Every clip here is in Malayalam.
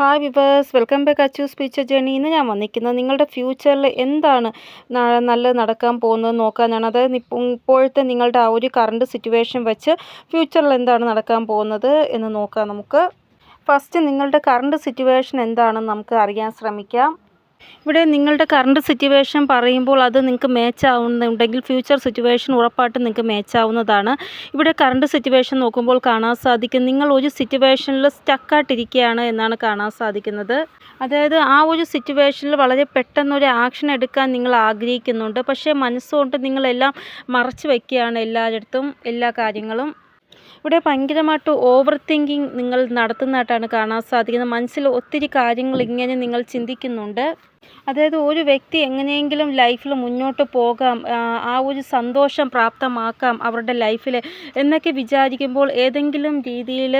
Hi viewers, welcome back Achoos picture journey. ഇന്ന് ഞാൻ വന്നിരിക്കുന്നത് നിങ്ങളുടെ ഫ്യൂച്ചറിൽ എന്താണ് നല്ലത് നടക്കാൻ പോകുന്നത് നോക്കാനാണ്. അതായത് ഇപ്പോഴത്തെ നിങ്ങളുടെ ആ ഒരു കറണ്ട് സിറ്റുവേഷൻ വെച്ച് ഫ്യൂച്ചറിൽ എന്താണ് നടക്കാൻ പോകുന്നത് എന്ന് നോക്കാം നമുക്ക്. ഫസ്റ്റ് നിങ്ങളുടെ കറണ്ട് സിറ്റുവേഷൻ എന്താണെന്ന് നമുക്ക് അറിയാൻ ശ്രമിക്കാം. ഇവിടെ നിങ്ങളുടെ കറണ്ട് സിറ്റുവേഷൻ പറയുമ്പോൾ അത് നിങ്ങൾക്ക് മാച്ച് ആവുന്നുണ്ടെങ്കിൽ ഫ്യൂച്ചർ സിറ്റുവേഷൻ ഉറപ്പായിട്ടും നിങ്ങൾക്ക് മാച്ച് ആവുന്നതാണ്. ഇവിടെ കറണ്ട് സിറ്റുവേഷൻ നോക്കുമ്പോൾ കാണാൻ സാധിക്കും നിങ്ങൾ ഒരു സിറ്റുവേഷനിൽ സ്റ്റക്കായിട്ടിരിക്കുകയാണ് എന്നാണ് കാണാൻ സാധിക്കുന്നത്. അതായത് ആ ഒരു സിറ്റുവേഷനിൽ വളരെ പെട്ടെന്നൊരു ആക്ഷൻ എടുക്കാൻ നിങ്ങൾ ആഗ്രഹിക്കുന്നുണ്ട്. പക്ഷേ മനസ്സുകൊണ്ട് നിങ്ങളെല്ലാം മറച്ചു വയ്ക്കുകയാണ് എല്ലായിടത്തും എല്ലാ കാര്യങ്ങളും. ഇവിടെ ഭയങ്കരമായിട്ട് ഓവർ തിങ്കിങ് നിങ്ങൾ നടത്തുന്നതായിട്ടാണ് കാണാൻ സാധിക്കുന്നത്. മനസ്സിൽ ഒത്തിരി കാര്യങ്ങൾ ഇങ്ങനെ നിങ്ങൾ ചിന്തിക്കുന്നുണ്ട്. അതായത് ഒരു വ്യക്തി എങ്ങനെയെങ്കിലും ലൈഫിൽ മുന്നോട്ട് പോകാം, ആ ഒരു സന്തോഷം പ്രാപ്തമാക്കാം അവരുടെ ലൈഫിൽ എന്നൊക്കെ വിചാരിക്കുമ്പോൾ ഏതെങ്കിലും രീതിയിൽ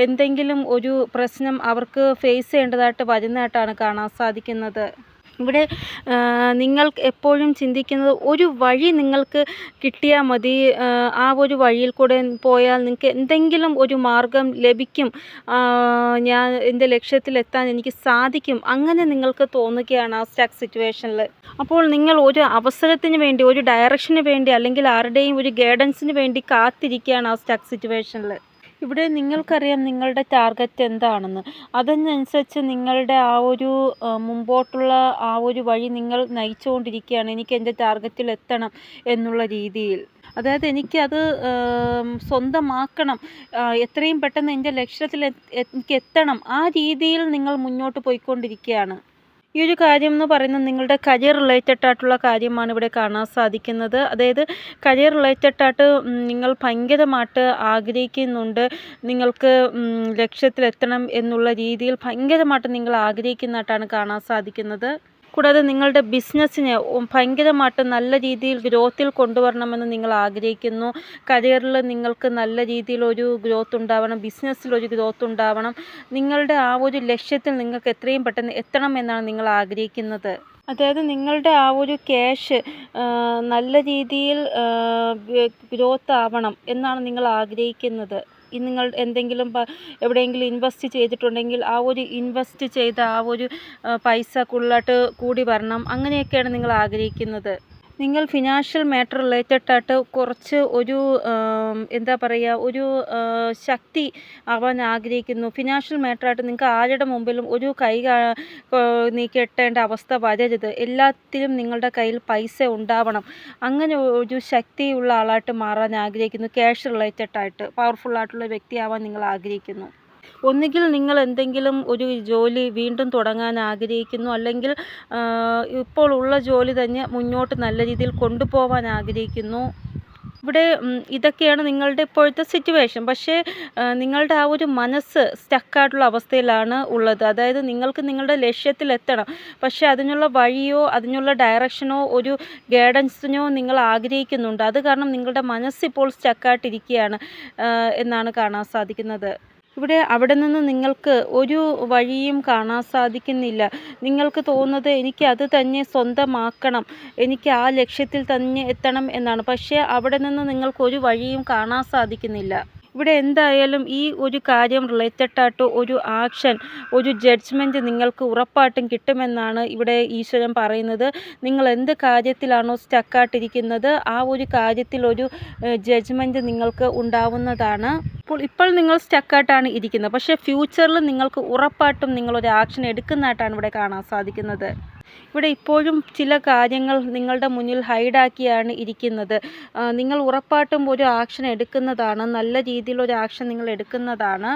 എന്തെങ്കിലും ഒരു പ്രശ്നം അവർക്ക് ഫേസ് ചെയ്യേണ്ടതായിട്ട് വരുന്നതായിട്ടാണ് കാണാൻ സാധിക്കുന്നത്. ഇവിടെ നിങ്ങൾ എപ്പോഴും ചിന്തിക്കുന്നത് ഒരു വഴി നിങ്ങൾക്ക് കിട്ടിയാൽ മതി, ആ ഒരു വഴിയിൽ കൂടെ പോയാൽ നിങ്ങൾക്ക് എന്തെങ്കിലും ഒരു മാർഗം ലഭിക്കും, ഞാൻ എൻ്റെ ലക്ഷ്യത്തിലെത്താൻ എനിക്ക് സാധിക്കും, അങ്ങനെ നിങ്ങൾക്ക് തോന്നുകയാണ് ആ സ്റ്റക്ക് സിറ്റുവേഷനിൽ. അപ്പോൾ നിങ്ങൾ ഒരു അവസരത്തിന് വേണ്ടി, ഒരു ഡയറക്ഷന് വേണ്ടി, അല്ലെങ്കിൽ ആരുടെയും ഒരു ഗൈഡൻസിന് വേണ്ടി കാത്തിരിക്കുകയാണ് ആ സ്റ്റക്ക് സിറ്റുവേഷനിൽ. ഇവിടെ നിങ്ങൾക്കറിയാം നിങ്ങളുടെ ടാർഗറ്റ് എന്താണെന്ന്. അതിനനുസരിച്ച് നിങ്ങളുടെ ആ ഒരു മുമ്പോട്ടുള്ള ആ ഒരു വഴി നിങ്ങൾ നയിച്ചുകൊണ്ടിരിക്കുകയാണ്. എനിക്ക് എൻ്റെ ടാർഗറ്റിൽ എത്തണം എന്നുള്ള രീതിയിൽ. അതായത് എനിക്കത് സ്വന്തമാക്കണം, എത്രയും പെട്ടെന്ന് എൻ്റെ ലക്ഷ്യത്തിൽ എനിക്ക് എത്തണം, ആ രീതിയിൽ നിങ്ങൾ മുന്നോട്ട് പോയിക്കൊണ്ടിരിക്കുകയാണ്. ഈ ഒരു കാര്യം എന്ന് പറയുന്നത് നിങ്ങളുടെ കരിയർ റിലേറ്റഡ് ആയിട്ടുള്ള കാര്യമാണ് ഇവിടെ കാണാൻ സാധിക്കുന്നത്. അതായത് കരിയർ റിലേറ്റഡ് ആയിട്ട് നിങ്ങൾ ഭയങ്കരമായിട്ട് ആഗ്രഹിക്കുന്നുണ്ട്, നിങ്ങൾക്ക് ലക്ഷ്യത്തിലെത്തണം എന്നുള്ള രീതിയിൽ ഭയങ്കരമായിട്ട് നിങ്ങൾ ആഗ്രഹിക്കുന്നതായിട്ടാണ് കാണാൻ സാധിക്കുന്നത്. കൂടാതെ നിങ്ങളുടെ ബിസിനസ്സിനെ ഭയങ്കരമായിട്ട് നല്ല രീതിയിൽ ഗ്രോത്തിൽ കൊണ്ടുവരണമെന്ന് നിങ്ങൾ ആഗ്രഹിക്കുന്നു. കരിയറിൽ നിങ്ങൾക്ക് നല്ല രീതിയിലൊരു ഗ്രോത്ത് ഉണ്ടാവണം, ബിസിനസ്സിലൊരു ഗ്രോത്ത് ഉണ്ടാവണം. നിങ്ങളുടെ ആ ഒരു ലക്ഷ്യത്തിൽ നിങ്ങൾക്ക് എത്രയും പെട്ടെന്ന് എത്തണം എന്നാണ് നിങ്ങൾ ആഗ്രഹിക്കുന്നത്. അതായത് നിങ്ങളുടെ ആ ഒരു ക്യാഷ് നല്ല രീതിയിൽ ഗ്രോത്ത് ആവണം എന്നാണ് നിങ്ങൾ ആഗ്രഹിക്കുന്നത്. നിങ്ങൾ എന്തെങ്കിലും എവിടെയെങ്കിലും ഇൻവെസ്റ്റ് ചെയ്തിട്ടുണ്ടെങ്കിൽ ആ ഒരു ഇൻവെസ്റ്റ് ചെയ്ത ആ ഒരു പൈസ കൂടുതലായിട്ട് കൂടി വരണം, അങ്ങനെയൊക്കെയാണ് നിങ്ങൾ ആഗ്രഹിക്കുന്നത്. നിങ്ങൾ ഫിനാൻഷ്യൽ മാറ്റർ റിലേറ്റഡ് ആയിട്ട് കുറച്ച് ഒരു എന്താ പറയുക, ഒരു ശക്തി ആവാൻ ആഗ്രഹിക്കുന്നു. ഫിനാൻഷ്യൽ മാറ്ററായിട്ട് നിങ്ങൾക്ക് ആരുടെ മുമ്പിലും ഒരു കൈ നീക്കിയിട്ടേണ്ട അവസ്ഥ വരരുത്. എല്ലാത്തിലും നിങ്ങളുടെ കയ്യിൽ പൈസ ഉണ്ടാവണം. അങ്ങനെ ഒരു ശക്തിയുള്ള ആളായിട്ട് മാറാൻ ആഗ്രഹിക്കുന്നു. ക്യാഷ് റിലേറ്റഡ് ആയിട്ട് പവർഫുൾ ആയിട്ടുള്ള വ്യക്തിയാവാൻ നിങ്ങൾ ആഗ്രഹിക്കുന്നു. ഒന്നുകിൽ നിങ്ങൾ എന്തെങ്കിലും ഒരു ജോലി വീണ്ടും തുടങ്ങാൻ ആഗ്രഹിക്കുന്നു, അല്ലെങ്കിൽ ഇപ്പോൾ ഉള്ള ജോലി തന്നെ മുന്നോട്ട് നല്ല രീതിയിൽ കൊണ്ടുപോകാൻ ആഗ്രഹിക്കുന്നു. ഇവിടെ ഇതൊക്കെയാണ് നിങ്ങളുടെ ഇപ്പോഴത്തെ സിറ്റുവേഷൻ. പക്ഷേ നിങ്ങളുടെ ആ ഒരു മനസ്സ് സ്റ്റക്കായിട്ടുള്ള അവസ്ഥയിലാണ് ഉള്ളത്. അതായത് നിങ്ങൾക്ക് നിങ്ങളുടെ ലക്ഷ്യത്തിലെത്തണം, പക്ഷേ അതിനുള്ള വഴിയോ അതിനുള്ള ഡയറക്ഷനോ ഒരു ഗൈഡൻസിനോ നിങ്ങൾ ആഗ്രഹിക്കുന്നുണ്ട്. അത് കാരണം നിങ്ങളുടെ മനസ്സിപ്പോൾ സ്റ്റക്കായിട്ടിരിക്കുകയാണ് എന്നാണ് കാണാൻ സാധിക്കുന്നത്. ഇവിടെ അവിടെ നിന്ന് നിങ്ങൾക്ക് ഒരു വഴിയും കാണാൻ സാധിക്കുന്നില്ല. നിങ്ങൾക്ക് തോന്നുന്നത് എനിക്ക് അത് തന്നെ സ്വന്തമാക്കണം, എനിക്ക് ആ ലക്ഷ്യത്തിൽ തന്നെ എത്തണം എന്നാണ്. പക്ഷേ അവിടെ നിന്ന് നിങ്ങൾക്ക് ഒരു വഴിയും കാണാൻ സാധിക്കുന്നില്ല. ഇവിടെ എന്തായാലും ഈ ഒരു കാര്യം റിലേറ്റഡ് ആയിട്ട് ഒരു ആക്ഷൻ, ഒരു ജഡ്ജ്മെൻറ്റ് നിങ്ങൾക്ക് ഉറപ്പായിട്ടും കിട്ടുമെന്നാണ് ഇവിടെ ഈശ്വരൻ പറയുന്നത്. നിങ്ങൾ എന്ത് കാര്യത്തിലാണോ സ്റ്റക്കായിട്ടിരിക്കുന്നത് ആ ഒരു കാര്യത്തിൽ ഒരു ജഡ്ജ്മെൻറ്റ് നിങ്ങൾക്ക് ഉണ്ടാവുന്നതാണ്. ഇപ്പോൾ നിങ്ങൾ സ്റ്റക്കായിട്ടാണ് ഇരിക്കുന്നത്, പക്ഷേ ഫ്യൂച്ചറിൽ നിങ്ങൾക്ക് ഉറപ്പായിട്ടും നിങ്ങളൊരു ആക്ഷൻ എടുക്കുന്നതായിട്ടാണ് ഇവിടെ കാണാൻ സാധിക്കുന്നത്. ഇവിടെ ഇപ്പോഴും ചില കാര്യങ്ങൾ നിങ്ങളുടെ മുന്നിൽ ഹൈഡാക്കിയാണ് ഇരിക്കുന്നത്. നിങ്ങൾ ഉറപ്പായിട്ടും ഒരു ആക്ഷൻ എടുക്കുന്നതാണ്, നല്ല രീതിയിലൊരു ആക്ഷൻ നിങ്ങൾ എടുക്കുന്നതാണ്.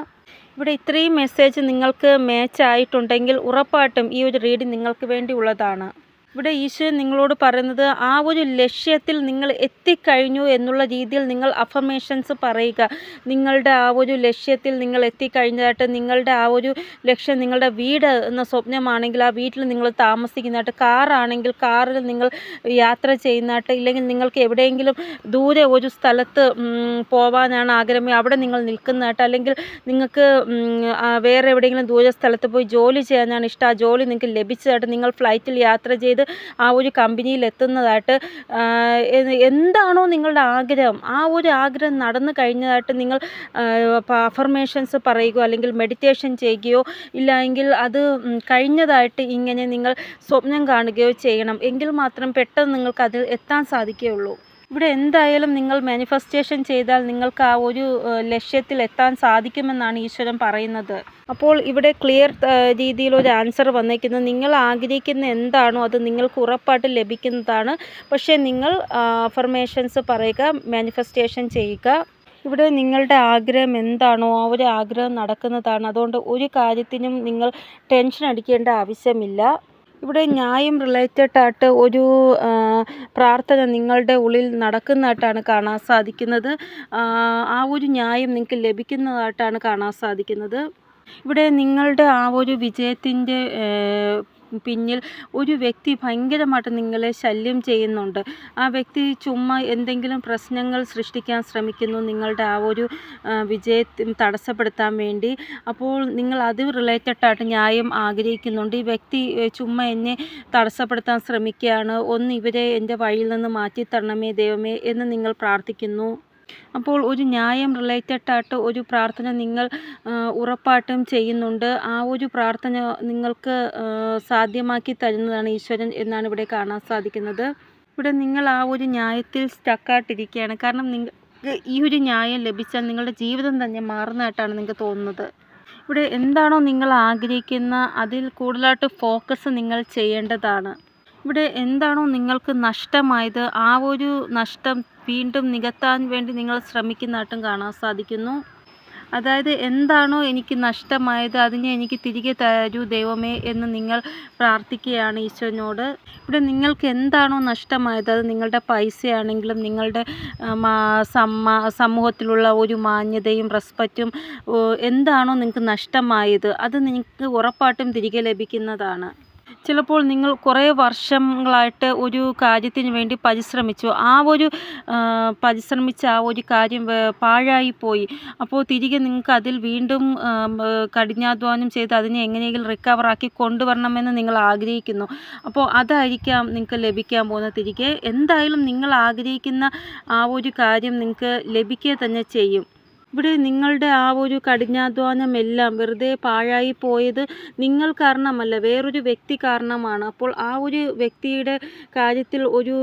ഇവിടെ ഇത്രയും മെസ്സേജ് നിങ്ങൾക്ക് മാച്ച് ആയിട്ടുണ്ടെങ്കിൽ ഉറപ്പായിട്ടും ഈ ഒരു റീഡിങ് നിങ്ങൾക്ക് വേണ്ടി ഉള്ളതാണ്. ഇവിടെ ഈശ്വരൻ നിങ്ങളോട് പറയുന്നത് ആ ഒരു ലക്ഷ്യത്തിൽ നിങ്ങൾ എത്തിക്കഴിഞ്ഞു എന്നുള്ള രീതിയിൽ നിങ്ങൾ അഫർമേഷൻസ് പറയുക. നിങ്ങളുടെ ആ ഒരു ലക്ഷ്യത്തിൽ നിങ്ങൾ എത്തിക്കഴിഞ്ഞതായിട്ട്, നിങ്ങളുടെ ആ ഒരു ലക്ഷ്യം നിങ്ങളുടെ വീട് എന്ന സ്വപ്നമാണെങ്കിൽ ആ വീട്ടിൽ നിങ്ങൾ താമസിക്കുന്നതായിട്ട്, കാറാണെങ്കിൽ കാറിൽ നിങ്ങൾ യാത്ര ചെയ്യുന്നതായിട്ട്, ഇല്ലെങ്കിൽ നിങ്ങൾക്ക് എവിടെയെങ്കിലും ദൂരെ ഒരു സ്ഥലത്ത് പോവാനാണ് ആഗ്രഹം, അവിടെ നിങ്ങൾ നിൽക്കുന്നതായിട്ട്, അല്ലെങ്കിൽ നിങ്ങൾക്ക് വേറെ എവിടെയെങ്കിലും ദൂരെ സ്ഥലത്ത് പോയി ജോലി ചെയ്യാനാണ് ഇഷ്ടം, ആ ജോലി നിങ്ങൾക്ക് ലഭിച്ചതായിട്ട്, നിങ്ങൾ ഫ്ലൈറ്റിൽ യാത്ര ചെയ്ത് ആ ഒരു കമ്പനിയിൽ എത്തുന്നതായിട്ട് എന്താണോ നിങ്ങളുടെ ആഗ്രഹം ആ ഒരു ആഗ്രഹം നടന്നു കഴിഞ്ഞതായിട്ട് നിങ്ങൾ അഫർമേഷൻസ് പറയുകയോ അല്ലെങ്കിൽ മെഡിറ്റേഷൻ ചെയ്യുകയോ ഇല്ലെങ്കിൽ അത് കഴിഞ്ഞതായിട്ട് ഇങ്ങനെ നിങ്ങൾ സ്വപ്നം കാണുകയോ ചെയ്യണം. എങ്കിൽ മാത്രം പെട്ടെന്ന് നിങ്ങൾക്ക് അതിൽ എത്താൻ സാധിക്കുകയുള്ളൂ. ഇവിടെ എന്തായാലും നിങ്ങൾ മാനിഫെസ്റ്റേഷൻ ചെയ്താൽ നിങ്ങൾക്ക് ആ ഒരു ലക്ഷ്യത്തിൽ എത്താൻ സാധിക്കുമെന്നാണ് ഈശ്വരൻ പറയുന്നത്. അപ്പോൾ ഇവിടെ ക്ലിയർ രീതിയിലൊരു ആൻസർ വന്നിരിക്കുന്നത് നിങ്ങൾ ആഗ്രഹിക്കുന്ന എന്താണോ അത് നിങ്ങൾക്ക് ഉറപ്പായിട്ട് ലഭിക്കുന്നതാണ്. പക്ഷേ നിങ്ങൾ അഫർമേഷൻസ് പറയുക, മാനിഫെസ്റ്റേഷൻ ചെയ്യുക. ഇവിടെ നിങ്ങളുടെ ആഗ്രഹം എന്താണോ ആ ഒരു ആഗ്രഹം നടക്കുന്നതാണ്. അതുകൊണ്ട് ഒരു കാര്യത്തിനും നിങ്ങൾ ടെൻഷൻ അടിക്കേണ്ട ആവശ്യമില്ല. ഇവിടെ ന്യായം റിലേറ്റഡ് ആയിട്ട് ഒരു പ്രാർത്ഥന നിങ്ങളുടെ ഉള്ളിൽ നടക്കുന്നതായിട്ടാണ് കാണാൻ സാധിക്കുന്നത്. ആ ഒരു ന്യായം നിങ്ങൾക്ക് ലഭിക്കുന്നതായിട്ടാണ് കാണാൻ സാധിക്കുന്നത്. ഇവിടെ നിങ്ങളുടെ ആ ഒരു വിജയത്തിൻ്റെ പിന്നിൽ ഒരു വ്യക്തി ഭയങ്കരമായിട്ട് നിങ്ങളെ ശല്യം ചെയ്യുന്നുണ്ട്. ആ വ്യക്തി ചുമ്മാ എന്തെങ്കിലും പ്രശ്നങ്ങൾ സൃഷ്ടിക്കാൻ ശ്രമിക്കുന്നു നിങ്ങളുടെ ആ ഒരു വിജയത്തെ തടസ്സപ്പെടുത്താൻ വേണ്ടി. അപ്പോൾ നിങ്ങൾ അത് റിലേറ്റഡ് ആയിട്ട് ന്യായം ആഗ്രഹിക്കുന്നുണ്ട്. ഈ വ്യക്തി ചുമ്മാ എന്നെ തടസ്സപ്പെടുത്താൻ ശ്രമിക്കുകയാണ്, ഒന്ന് ഇവരെ എൻ്റെ വഴിയിൽ നിന്ന് മാറ്റിത്തരണമേ ദൈവമേ എന്ന് നിങ്ങൾ പ്രാർത്ഥിക്കുന്നു. അപ്പോൾ ഒരു ന്യായം റിലേറ്റഡ് ആയിട്ട് ഒരു പ്രാർത്ഥന നിങ്ങൾ ഉറപ്പായിട്ടും ചെയ്യുന്നുണ്ട്. ആ ഒരു പ്രാർത്ഥന നിങ്ങൾക്ക് സാധ്യമാക്കി തരുന്നതാണ് ഈശ്വരൻ എന്നാണ് ഇവിടെ കാണാൻ സാധിക്കുന്നത്. ഇവിടെ നിങ്ങൾ ആ ഒരു ന്യായത്തിൽ സ്റ്റക്കായിട്ടിരിക്കുകയാണ്. കാരണം നിങ്ങൾക്ക് ഈ ഒരു ന്യായം ലഭിച്ചാൽ നിങ്ങളുടെ ജീവിതം തന്നെ മാറുന്നതായിട്ടാണ് നിങ്ങൾക്ക് തോന്നുന്നത്. ഇവിടെ എന്താണോ നിങ്ങൾ ആഗ്രഹിക്കുന്ന അതിൽ കൂടുതലായിട്ട് ഫോക്കസ് നിങ്ങൾ ചെയ്യേണ്ടതാണ്. ഇവിടെ എന്താണോ നിങ്ങൾക്ക് നഷ്ടമായത് ആ ഒരു നഷ്ടം വീണ്ടും നികത്താൻ വേണ്ടി നിങ്ങൾ ശ്രമിക്കുന്നതായിട്ടും കാണാൻ സാധിക്കുന്നു. അതായത് എന്താണോ എനിക്ക് നഷ്ടമായത് അതിനെ എനിക്ക് തിരികെ തരൂ ദൈവമേ എന്ന് നിങ്ങൾ പ്രാർത്ഥിക്കുകയാണ് ഈശ്വരനോട്. ഇവിടെ നിങ്ങൾക്ക് എന്താണോ നഷ്ടമായത് അത് നിങ്ങളുടെ പൈസയാണെങ്കിലും നിങ്ങളുടെ സമൂഹത്തിലുള്ള ഒരു മാന്യതയും റെസ്പെക്റ്റും എന്താണോ നിങ്ങൾക്ക് നഷ്ടമായത് അത് നിങ്ങൾക്ക് ഉറപ്പായിട്ടും തിരികെ ലഭിക്കുന്നതാണ്. ചിലപ്പോൾ നിങ്ങൾ കുറേ വർഷങ്ങളായിട്ട് ഒരു കാര്യത്തിന് വേണ്ടി പരിശ്രമിച്ചു. ആ ഒരു പരിശ്രമിച്ച ആ ഒരു കാര്യം പാഴായിപ്പോയി. അപ്പോൾ തിരികെ നിങ്ങൾക്ക് അതിൽ വീണ്ടും കഠിനാധ്വാനം ചെയ്ത് അതിനെ എങ്ങനെയെങ്കിലും റിക്കവറാക്കി കൊണ്ടുവരണമെന്ന് നിങ്ങൾ ആഗ്രഹിക്കുന്നു. അപ്പോൾ അതായിരിക്കാം നിങ്ങൾക്ക് ലഭിക്കാൻ പോകുന്നത് തിരികെ. എന്തായാലും നിങ്ങൾ ആഗ്രഹിക്കുന്ന ആ ഒരു കാര്യം നിങ്ങൾക്ക് ലഭിക്കുക തന്നെ ചെയ്യും. ഇവിടെ നിങ്ങളുടെ ആ ഒരു കഠിനാധ്വാനമെല്ലാം വെറുതെ പാഴായി പോയത് നിങ്ങൾ കാരണമല്ല, വേറൊരു വ്യക്തി കാരണമാണ്. അപ്പോൾ ആ ഒരു വ്യക്തിയുടെ കാര്യത്തിൽ ഒരു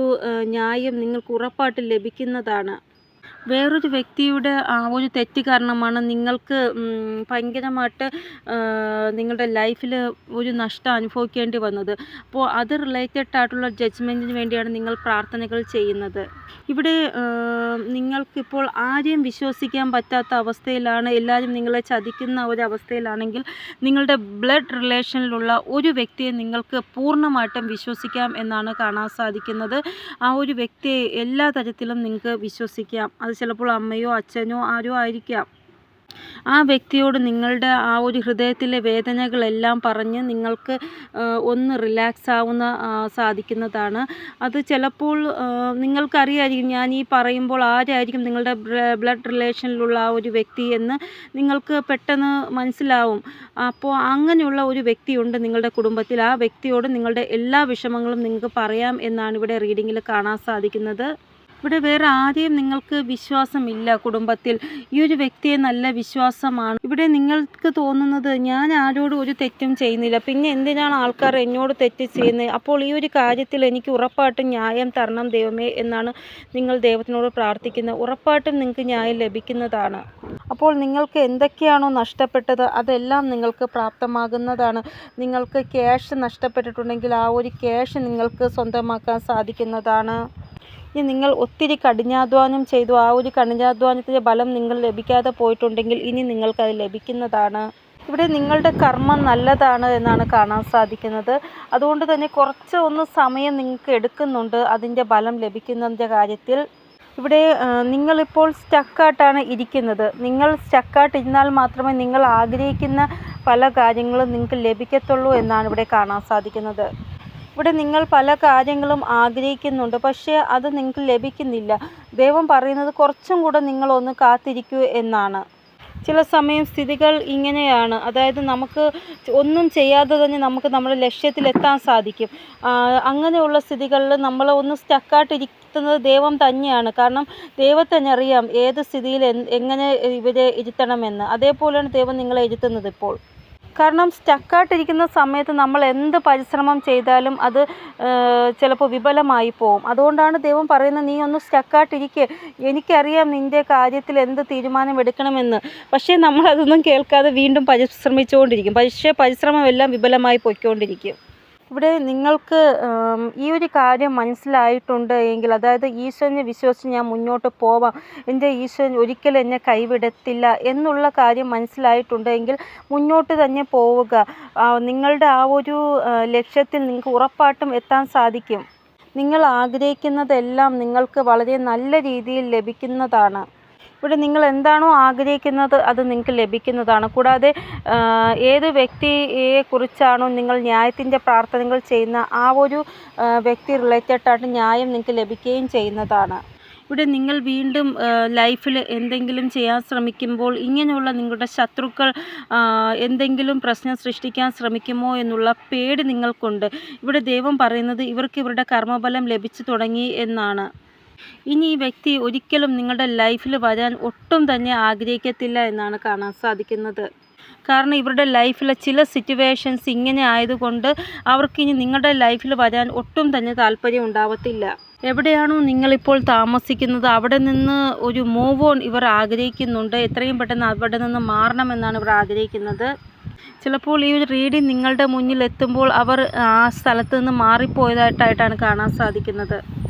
ന്യായം നിങ്ങൾക്ക് ഉറപ്പായിട്ട് ലഭിക്കുന്നതാണ്. വേറൊരു വ്യക്തിയുടെ ആ ഒരു തെറ്റ് കാരണമാണ് നിങ്ങൾക്ക് ഭയങ്കരമായിട്ട് നിങ്ങളുടെ ലൈഫിൽ ഒരു നഷ്ടം അനുഭവിക്കേണ്ടി വന്നത്. അപ്പോൾ അത് റിലേറ്റഡ് ആയിട്ടുള്ള ജഡ്ജ്മെൻറ്റിന് വേണ്ടിയാണ് നിങ്ങൾ പ്രാർത്ഥനകൾ ചെയ്യുന്നത്. ഇവിടെ നിങ്ങൾക്കിപ്പോൾ ആരെയും വിശ്വസിക്കാൻ പറ്റാത്ത അവസ്ഥയിലാണ്, എല്ലാവരും നിങ്ങളെ ചതിക്കുന്ന ഒരവസ്ഥയിലാണെങ്കിൽ നിങ്ങളുടെ ബ്ലഡ് റിലേഷനിലുള്ള ഒരു വ്യക്തിയെ നിങ്ങൾക്ക് പൂർണ്ണമായിട്ടും വിശ്വസിക്കാം എന്നാണ് കാണാൻ സാധിക്കുന്നത്. ആ ഒരു വ്യക്തിയെ എല്ലാ തരത്തിലും നിങ്ങൾക്ക് വിശ്വസിക്കാം. അത് ചിലപ്പോൾ അമ്മയോ അച്ഛനോ ആരോ ആയിരിക്കാം. ആ വ്യക്തിയോട് നിങ്ങളുടെ ആ ഒരു ഹൃദയത്തിലെ വേദനകളെല്ലാം പറഞ്ഞ് നിങ്ങൾക്ക് ഒന്ന് റിലാക്സ് ആവുന്ന സാധിക്കുന്നതാണ്. അത് ചിലപ്പോൾ നിങ്ങൾക്കറിയായിരിക്കും ഞാൻ ഈ പറയുമ്പോൾ ആരായിരിക്കും നിങ്ങളുടെ ബ്ലഡ് റിലേഷനിലുള്ള ആ ഒരു വ്യക്തി എന്ന് നിങ്ങൾക്ക് പെട്ടെന്ന് മനസ്സിലാവും. അപ്പോൾ അങ്ങനെയുള്ള ഒരു വ്യക്തിയുണ്ട് നിങ്ങളുടെ കുടുംബത്തിൽ. ആ വ്യക്തിയോട് നിങ്ങളുടെ എല്ലാ വിഷമങ്ങളും നിങ്ങൾക്ക് പറയാം എന്നാണ് ഇവിടെ റീഡിങ്ങിൽ കാണാൻ സാധിക്കുന്നത്. ഇവിടെ വേറെ ആരെയും നിങ്ങൾക്ക് വിശ്വാസമില്ല കുടുംബത്തിൽ. ഈ ഒരു വ്യക്തിയെ നല്ല വിശ്വാസമാണ്. ഇവിടെ നിങ്ങൾക്ക് തോന്നുന്നത് ഞാൻ ആരോടും ഒരു തെറ്റും ചെയ്യുന്നില്ല, പിന്നെ എന്തിനാണ് ആൾക്കാർ എന്നോട് തെറ്റ് ചെയ്യുന്നത്, അപ്പോൾ ഈ ഒരു കാര്യത്തിൽ എനിക്ക് ഉറപ്പായിട്ടും ന്യായം തരണം ദൈവമേ എന്നാണ് നിങ്ങൾ ദൈവത്തിനോട് പ്രാർത്ഥിക്കുന്നത്. ഉറപ്പായിട്ടും നിങ്ങൾക്ക് ന്യായം ലഭിക്കുന്നതാണ്. അപ്പോൾ നിങ്ങൾക്ക് എന്തൊക്കെയാണോ നഷ്ടപ്പെട്ടത് അതെല്ലാം നിങ്ങൾക്ക് പ്രാപ്തമാകുന്നതാണ്. നിങ്ങൾക്ക് ക്യാഷ് നഷ്ടപ്പെട്ടിട്ടുണ്ടെങ്കിൽ ആ ഒരു ക്യാഷ് നിങ്ങൾക്ക് സ്വന്തമാക്കാൻ സാധിക്കുന്നതാണ്. ഇനി നിങ്ങൾ ഒത്തിരി കഠിനാധ്വാനം ചെയ്തു, ആ ഒരു കഠിനാധ്വാനത്തിൻ്റെ ഫലം നിങ്ങൾ ലഭിക്കാതെ പോയിട്ടുണ്ടെങ്കിൽ ഇനി നിങ്ങൾക്കത് ലഭിക്കുന്നതാണ്. ഇവിടെ നിങ്ങളുടെ കർമ്മം നല്ലതാണ് എന്നാണ് കാണാൻ സാധിക്കുന്നത്. അതുകൊണ്ട് തന്നെ കുറച്ച് സമയം നിങ്ങൾക്ക് എടുക്കുന്നുണ്ട് അതിൻ്റെ ഫലം ലഭിക്കുന്നതിൻ്റെ കാര്യത്തിൽ. ഇവിടെ നിങ്ങളിപ്പോൾ സ്റ്റക്കായിട്ടാണ് ഇരിക്കുന്നത്. നിങ്ങൾ സ്റ്റക്കായിട്ടിരുന്നാൽ മാത്രമേ നിങ്ങൾ ആഗ്രഹിക്കുന്ന പല കാര്യങ്ങളും നിങ്ങൾക്ക് ലഭിക്കത്തുള്ളൂ എന്നാണ് ഇവിടെ കാണാൻ സാധിക്കുന്നത്. ഇവിടെ നിങ്ങൾ പല കാര്യങ്ങളും ആഗ്രഹിക്കുന്നുണ്ട്, പക്ഷേ അത് നിങ്ങൾക്ക് ലഭിക്കുന്നില്ല. ദൈവം പറയുന്നത് കുറച്ചും കൂടെ നിങ്ങളൊന്ന് കാത്തിരിക്കൂ എന്നാണ്. ചില സമയം സ്ഥിതികൾ ഇങ്ങനെയാണ്. അതായത് നമുക്ക് ഒന്നും ചെയ്യാതെ തന്നെ നമുക്ക് നമ്മുടെ ലക്ഷ്യത്തിലെത്താൻ സാധിക്കും. അങ്ങനെയുള്ള സ്ഥിതികളിൽ നമ്മളെ ഒന്ന് സ്റ്റക്കായിട്ടിരുത്തുന്നത് ദൈവം തന്നെയാണ്. കാരണം ദൈവത്തിന് അറിയാം ഏത് സ്ഥിതിയിൽ എങ്ങനെ ഇവരെ ഇരുത്തണമെന്ന്. അതേപോലെയാണ് ദൈവം നിങ്ങളെ ഇരുത്തുന്നത് ഇപ്പോൾ. കാരണം സ്റ്റക്കായിട്ടിരിക്കുന്ന സമയത്ത് നമ്മൾ എന്ത് പരിശ്രമം ചെയ്താലും അത് ചിലപ്പോൾ വിഫലമായി പോവും. അതുകൊണ്ടാണ് ദൈവം പറയുന്നത്, നീ ഒന്ന് സ്റ്റക്കായിട്ടിരിക്ക്, എനിക്കറിയാം നിൻ്റെ കാര്യത്തിൽ എന്ത് തീരുമാനം എടുക്കണമെന്ന്. പക്ഷേ നമ്മളതൊന്നും കേൾക്കാതെ വീണ്ടും പരിശ്രമിച്ചുകൊണ്ടിരിക്കും. പക്ഷേ പരിശ്രമമെല്ലാം വിഫലമായി പോയിക്കൊണ്ടിരിക്കും. ഇവിടെ നിങ്ങൾക്ക് ഈ ഒരു കാര്യം മനസ്സിലായിട്ടുണ്ട് എങ്കിൽ, അതായത് ഈശോനെ വിശ്വസിച്ച് ഞാൻ മുന്നോട്ട് പോവാം, എൻ്റെ ഈശോൻ ഒരിക്കലും എന്നെ കൈവിടത്തില്ല എന്നുള്ള കാര്യം മനസ്സിലായിട്ടുണ്ടെങ്കിൽ മുന്നോട്ട് തന്നെ പോവുക. നിങ്ങളുടെ ആ ഒരു ലക്ഷ്യത്തിൽ നിങ്ങൾക്ക് ഉറപ്പായിട്ടും എത്താൻ സാധിക്കും. നിങ്ങൾ ആഗ്രഹിക്കുന്നതെല്ലാം നിങ്ങൾക്ക് വളരെ നല്ല രീതിയിൽ ലഭിക്കുന്നതാണ്. ഇവിടെ നിങ്ങൾ എന്താണോ ആഗ്രഹിക്കുന്നത് അത് നിങ്ങൾക്ക് ലഭിക്കുന്നതാണ്. കൂടാതെ ഏത് വ്യക്തിയെക്കുറിച്ചാണോ നിങ്ങൾ ന്യായത്തിൻ്റെ പ്രാർത്ഥനകൾ ചെയ്യുന്ന ആ ഒരു വ്യക്തി റിലേറ്റഡായിട്ട് ന്യായം നിങ്ങൾക്ക് ലഭിക്കുകയും ചെയ്യുന്നതാണ്. ഇവിടെ നിങ്ങൾ വീണ്ടും ലൈഫിൽ എന്തെങ്കിലും ചെയ്യാൻ ശ്രമിക്കുമ്പോൾ ഇങ്ങനെയുള്ള നിങ്ങളുടെ ശത്രുക്കൾ എന്തെങ്കിലും പ്രശ്നം സൃഷ്ടിക്കാൻ ശ്രമിക്കുമോ എന്നുള്ള പേടി നിങ്ങൾക്കുണ്ട്. ഇവിടെ ദൈവം പറയുന്നത് ഇവർക്ക് ഇവരുടെ കർമ്മഫലം ലഭിച്ചു തുടങ്ങി എന്നാണ്. ഇനി ഈ വ്യക്തി ഒരിക്കലും നിങ്ങളുടെ ലൈഫിൽ വരാൻ ഒട്ടും തന്നെ ആഗ്രഹിക്കത്തില്ല എന്നാണ് കാണാൻ സാധിക്കുന്നത്. കാരണം ഇവരുടെ ലൈഫിലെ ചില സിറ്റുവേഷൻസ് ഇങ്ങനെ ആയതുകൊണ്ട് അവർക്കിനി നിങ്ങളുടെ ലൈഫിൽ വരാൻ ഒട്ടും തന്നെ താല്പര്യം ഉണ്ടാവത്തില്ല. എവിടെയാണോ നിങ്ങളിപ്പോൾ താമസിക്കുന്നത് അവിടെ നിന്ന് ഒരു മൂവ് ഓൺ ഇവർ ആഗ്രഹിക്കുന്നുണ്ട്. എത്രയും പെട്ടെന്ന് അവിടെ നിന്ന് മാറണമെന്നാണ് ഇവർ ആഗ്രഹിക്കുന്നത്. ചിലപ്പോൾ ഈ ഒരു റീഡിങ് നിങ്ങളുടെ മുന്നിൽ എത്തുമ്പോൾ അവർ ആ സ്ഥലത്ത് നിന്ന് മാറിപ്പോയതായിട്ടാണ് കാണാൻ സാധിക്കുന്നത്.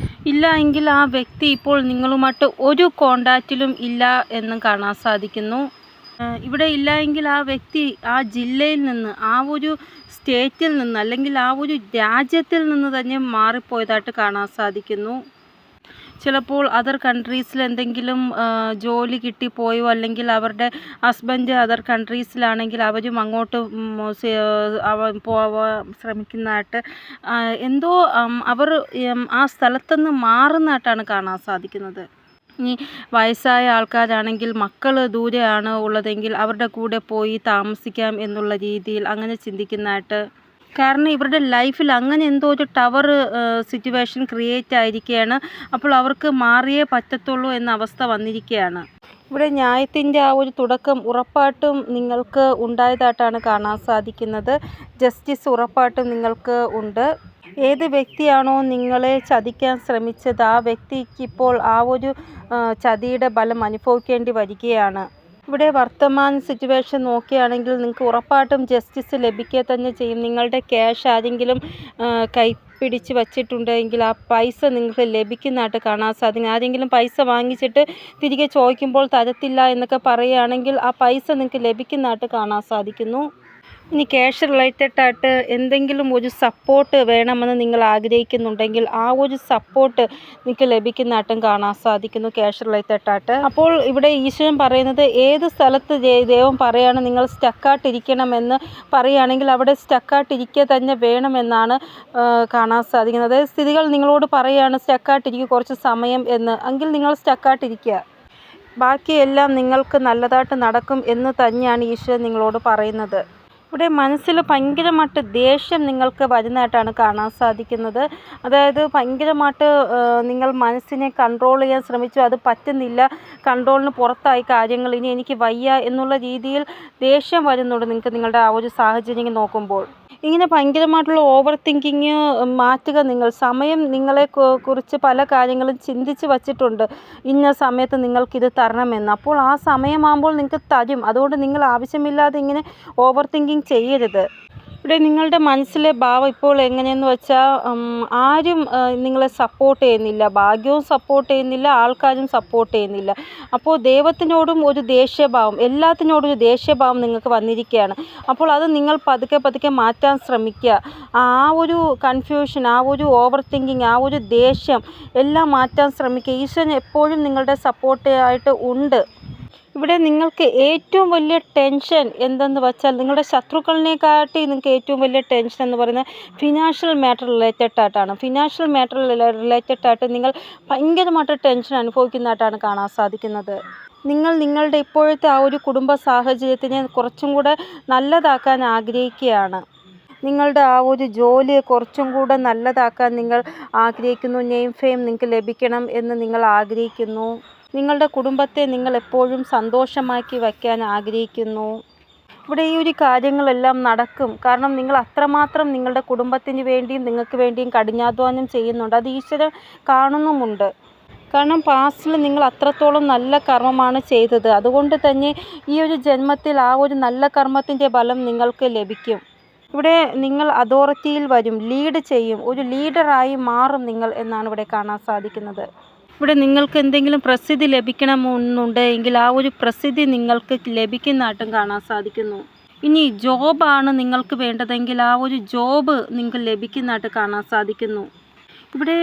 ഇല്ല എങ്കിൽ ആ വ്യക്തി ഇപ്പോൾ നിങ്ങളുമായിട്ട് ഒരു കോണ്ടാക്റ്റിലും ഇല്ല എന്നും കാണാൻ സാധിക്കുന്നു. ഇവിടെ ഇല്ല എങ്കിൽ ആ വ്യക്തി ആ ജില്ലയിൽ നിന്ന്, ആ ഒരു സ്റ്റേറ്റിൽ നിന്ന്, അല്ലെങ്കിൽ ആ ഒരു രാജ്യത്തിൽ നിന്ന് തന്നെ മാറിപ്പോയതായിട്ട് കാണാൻ സാധിക്കുന്നു. ചിലപ്പോൾ അതർ കൺട്രീസിൽ എന്തെങ്കിലും ജോലി കിട്ടിപ്പോയോ, അല്ലെങ്കിൽ അവരുടെ ഹസ്ബൻഡ് അതർ കൺട്രീസിലാണെങ്കിൽ അവരും അങ്ങോട്ട് പോവാൻ ശ്രമിക്കുന്നതായിട്ട്, എന്തോ അവർ ആ സ്ഥലത്തുനിന്ന് മാറുന്നതായിട്ടാണ് കാണാൻ സാധിക്കുന്നത്. ഇനി വയസ്സായ ആൾക്കാരാണെങ്കിൽ മക്കൾ ദൂരെയാണ് ഉള്ളതെങ്കിൽ അവരുടെ കൂടെ പോയി താമസിക്കാം എന്നുള്ള രീതിയിൽ അങ്ങനെ ചിന്തിക്കുന്നതായിട്ട്. കാരണം ഇവരുടെ ലൈഫിൽ അങ്ങനെ എന്തോ ഒരു ടവർ സിറ്റുവേഷൻ ക്രിയേറ്റ് ആയിരിക്കുകയാണ്. അപ്പോൾ അവർക്ക് മാറിയേ പറ്റത്തുള്ളൂ എന്ന അവസ്ഥ വന്നിരിക്കുകയാണ്. ഇവിടെ ന്യായത്തിൻ്റെ ആ ഒരു തുടക്കം ഉറപ്പായിട്ടും നിങ്ങൾക്ക് ഉണ്ടായതായിട്ടാണ് കാണാൻ സാധിക്കുന്നത്. ജസ്റ്റിസ് ഉറപ്പായിട്ടും നിങ്ങൾക്ക് ഉണ്ട്. ഏത് വ്യക്തിയാണോ നിങ്ങളെ ചതിക്കാൻ ശ്രമിച്ചത് ആ വ്യക്തിക്ക് ഇപ്പോൾ ആ ഒരു ചതിയുടെ ഫലം അനുഭവിക്കേണ്ടി വരികയാണ്. ഇവിടെ വർത്തമാന സിറ്റുവേഷൻ നോക്കുകയാണെങ്കിൽ നിങ്ങൾക്ക് ഉറപ്പായിട്ടും ജസ്റ്റിസ് ലഭിക്കുക തന്നെ ചെയ്യും. നിങ്ങളുടെ ക്യാഷ് ആരെങ്കിലും കൈപ്പിടിച്ച് വച്ചിട്ടുണ്ടെങ്കിൽ ആ പൈസ നിങ്ങൾക്ക് ലഭിക്കുന്നതായിട്ട് കാണാൻ സാധിക്കും. ആരെങ്കിലും പൈസ വാങ്ങിച്ചിട്ട് തിരികെ ചോദിക്കുമ്പോൾ തരത്തില്ല എന്നൊക്കെ പറയുകയാണെങ്കിൽ ആ പൈസ നിങ്ങൾക്ക് ലഭിക്കുന്നതായിട്ട് കാണാൻ സാധിക്കുന്നു. ഇനി ക്യാഷ് റിലേറ്റഡായിട്ട് എന്തെങ്കിലും ഒരു സപ്പോർട്ട് വേണമെന്ന് നിങ്ങൾ ആഗ്രഹിക്കുന്നുണ്ടെങ്കിൽ ആ ഒരു സപ്പോർട്ട് നിങ്ങൾക്ക് ലഭിക്കുന്നതായിട്ടും കാണാൻ സാധിക്കുന്നു ക്യാഷ് റിലേറ്റഡായിട്ട്. അപ്പോൾ ഇവിടെ ഈശ്വരൻ പറയുന്നത് ഏത് സ്ഥലത്ത് ദൈവം പറയുകയാണ് നിങ്ങൾ സ്റ്റക്കായിട്ടിരിക്കണമെന്ന് പറയുകയാണെങ്കിൽ അവിടെ സ്റ്റക്കായിട്ടിരിക്കുക തന്നെ വേണമെന്നാണ് കാണാൻ സാധിക്കുന്നത്. അതായത് സ്ഥിതികൾ നിങ്ങളോട് പറയുകയാണ് സ്റ്റക്കായിട്ടിരിക്കുക കുറച്ച് സമയം എന്ന്, എങ്കിൽ നിങ്ങൾ സ്റ്റക്കായിട്ടിരിക്കുക, ബാക്കിയെല്ലാം നിങ്ങൾക്ക് നല്ലതായിട്ട് നടക്കും എന്ന് തന്നെയാണ് ഈശ്വരൻ നിങ്ങളോട് പറയുന്നത്. ഇവിടെ മനസ്സിൽ ഭയങ്കരമായിട്ട് ദേഷ്യം നിങ്ങൾക്ക് വരുന്നതായിട്ടാണ് കാണാൻ സാധിക്കുന്നത്. അതായത് ഭയങ്കരമായിട്ട് നിങ്ങൾ മനസ്സിനെ കൺട്രോൾ ചെയ്യാൻ ശ്രമിച്ചു, അത് പറ്റുന്നില്ല, കൺട്രോളിന് പുറത്തായി കാര്യങ്ങൾ, ഇനി എനിക്ക് വയ്യ എന്നുള്ള രീതിയിൽ ദേഷ്യം വരുന്നുണ്ട് നിങ്ങൾക്ക് നിങ്ങളുടെ ആ ഒരു സാഹചര്യം നോക്കുമ്പോൾ. ഇങ്ങനെ ഭയങ്കരമായിട്ടുള്ള ഓവർ തിങ്കിങ് മാറ്റുക. നിങ്ങൾ സമയം നിങ്ങളെ കുറിച്ച് പല കാര്യങ്ങളും ചിന്തിച്ച് വച്ചിട്ടുണ്ട്, ഇന്ന സമയത്ത് നിങ്ങൾക്കിത് തരണമെന്ന്. അപ്പോൾ ആ സമയമാകുമ്പോൾ നിങ്ങൾക്ക് തരും. അതുകൊണ്ട് നിങ്ങൾ ആവശ്യമില്ലാതെ ഇങ്ങനെ ഓവർ തിങ്കിങ് ചെയ്യരുത്. ഇവിടെ നിങ്ങളുടെ മനസ്സിലെ ഭാവം ഇപ്പോൾ എങ്ങനെയെന്ന് വെച്ചാൽ ആരും നിങ്ങളെ സപ്പോർട്ട് ചെയ്യുന്നില്ല, ഭാഗ്യവും സപ്പോർട്ട് ചെയ്യുന്നില്ല, ആൾക്കാരും സപ്പോർട്ട് ചെയ്യുന്നില്ല. അപ്പോൾ ദൈവത്തിനോടും ഒരു ദേഷ്യഭാവം, എല്ലാത്തിനോടും ഒരു ദേഷ്യഭാവം നിങ്ങൾക്ക് വന്നിരിക്കുകയാണ്. അപ്പോൾ അത് നിങ്ങൾ പതുക്കെ പതുക്കെ മാറ്റാൻ ശ്രമിക്കുക. ആ ഒരു കൺഫ്യൂഷൻ, ആ ഒരു ഓവർ തിങ്കിങ്, ആ ഒരു ദേഷ്യം എല്ലാം മാറ്റാൻ ശ്രമിക്കുക. ഈശ്വരൻ എപ്പോഴും നിങ്ങളുടെ സപ്പോർട്ടായിട്ട് ഉണ്ട്. ഇവിടെ നിങ്ങൾക്ക് ഏറ്റവും വലിയ ടെൻഷൻ എന്തെന്ന് വെച്ചാൽ നിങ്ങളുടെ ശത്രുക്കളിനെക്കാട്ടി നിങ്ങൾക്ക് ഏറ്റവും വലിയ ടെൻഷൻ എന്ന് പറയുന്നത് ഫിനാൻഷ്യൽ മാറ്റർ റിലേറ്റഡായിട്ടാണ്. ഫിനാൻഷ്യൽ മാറ്റർ റിലേറ്റഡായിട്ട് നിങ്ങൾ ഭയങ്കരമായിട്ട് ടെൻഷൻ അനുഭവിക്കുന്നതായിട്ടാണ് കാണാൻ സാധിക്കുന്നത്. നിങ്ങൾ നിങ്ങളുടെ ഇപ്പോഴത്തെ ആ ഒരു കുടുംബ സാഹചര്യത്തിനെ കുറച്ചും കൂടെ നല്ലതാക്കാൻ ആഗ്രഹിക്കുകയാണ്. നിങ്ങളുടെ ആ ഒരു ജോലിയെ കുറച്ചും കൂടെ നല്ലതാക്കാൻ നിങ്ങൾ ആഗ്രഹിക്കുന്നു. നെയിം ഫെയിം നിങ്ങൾക്ക് ലഭിക്കണം എന്ന് നിങ്ങൾ ആഗ്രഹിക്കുന്നു. നിങ്ങളുടെ കുടുംബത്തെ നിങ്ങൾ എപ്പോഴും സന്തോഷമാക്കി വയ്ക്കാൻ ആഗ്രഹിക്കുന്നു. ഇവിടെ ഈ ഒരു കാര്യങ്ങളെല്ലാം നടക്കും. കാരണം നിങ്ങൾ അത്രമാത്രം നിങ്ങളുടെ കുടുംബത്തിന് വേണ്ടിയും നിങ്ങൾക്ക് വേണ്ടിയും കഠിനാധ്വാനം ചെയ്യുന്നുണ്ട്. അത് ഈശ്വരൻ കാണുന്നുമുണ്ട്. കാരണം പാസ്റ്റിൽ നിങ്ങൾ അത്രത്തോളം നല്ല കർമ്മമാണ് ചെയ്തത്. അതുകൊണ്ട് തന്നെ ഈ ഒരു ജന്മത്തിൽ ആ ഒരു നല്ല കർമ്മത്തിൻ്റെ ഫലം നിങ്ങൾക്ക് ലഭിക്കും. ഇവിടെ നിങ്ങൾ അതോറിറ്റിയിൽ വരും, ലീഡ് ചെയ്യും, ഒരു ലീഡറായി മാറും നിങ്ങൾ എന്നാണ് ഇവിടെ കാണാൻ സാധിക്കുന്നത്. ഇവിടെ നിങ്ങൾക്ക് എന്തെങ്കിലും പ്രസിദ്ധി ലഭിക്കണമെന്നുണ്ട് എങ്കിൽ ആ ഒരു പ്രസിദ്ധി നിങ്ങൾക്ക് ലഭിക്കുന്നതായിട്ടും കാണാൻ സാധിക്കുന്നു. ഇനി ജോബാണ് നിങ്ങൾക്ക് വേണ്ടതെങ്കിൽ ആ ഒരു ജോബ് നിങ്ങൾക്ക് ലഭിക്കുന്നതായിട്ട് കാണാൻ സാധിക്കുന്നു. ഇവിടെ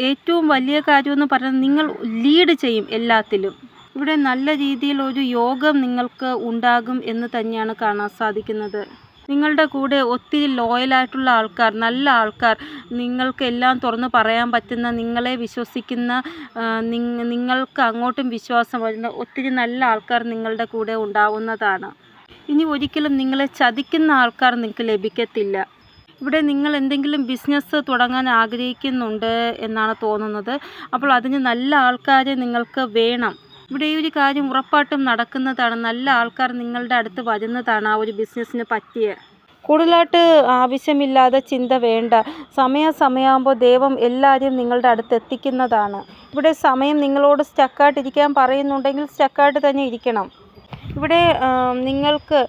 ഏറ്റവും വലിയ കാര്യമെന്ന് പറയുന്നത് നിങ്ങൾ ലീഡ് ചെയ്യും എല്ലാത്തിലും. ഇവിടെ നല്ല രീതിയിൽ ഒരു യോഗം നിങ്ങൾക്ക് ഉണ്ടാകും എന്ന് തന്നെയാണ് കാണാൻ സാധിക്കുന്നത്. നിങ്ങളുടെ കൂടെ ഒത്തിരി ലോയലായിട്ടുള്ള ആൾക്കാർ, നല്ല ആൾക്കാർ, നിങ്ങൾക്ക് എല്ലാം തുറന്ന് പറയാൻ പറ്റുന്ന, നിങ്ങളെ വിശ്വസിക്കുന്ന, നിങ്ങൾക്ക് അങ്ങോട്ടും വിശ്വാസം വരുന്ന ഒത്തിരി നല്ല ആൾക്കാർ നിങ്ങളുടെ കൂടെ ഉണ്ടാവുന്നതാണ്. ഇനി ഒരിക്കലും നിങ്ങളെ ചതിക്കുന്ന ആൾക്കാർ നിങ്ങൾക്ക് ലഭിക്കത്തില്ല. ഇവിടെ നിങ്ങൾ എന്തെങ്കിലും ബിസിനസ് തുടങ്ങാൻ ആഗ്രഹിക്കുന്നുണ്ട് എന്നാണ് തോന്നുന്നത്. അപ്പോൾ അതിന് നല്ല ആൾക്കാരെ നിങ്ങൾക്ക് വേണം. ഇവിടെ ഈ ഒരു കാര്യം ഉറപ്പായിട്ടും നടക്കുന്നതാണ്. നല്ല ആൾക്കാർ നിങ്ങളുടെ അടുത്ത് വരുന്നതാണ് ആ ഒരു ബിസിനസ്സിന് പറ്റിയ. കൂടുതലായിട്ട് ആവശ്യമില്ലാതെ ചിന്ത വേണ്ട. സമയമാകുമ്പോൾ ദൈവം എല്ലാവരെയും നിങ്ങളുടെ അടുത്ത് എത്തിക്കുന്നതാണ്. ഇവിടെ സമയം നിങ്ങളോട് സ്റ്റക്കായിട്ടിരിക്കാൻ പറയുന്നുണ്ടെങ്കിൽ സ്റ്റക്കായിട്ട് തന്നെ ഇരിക്കണം. ഇവിടെ നിങ്ങൾക്ക്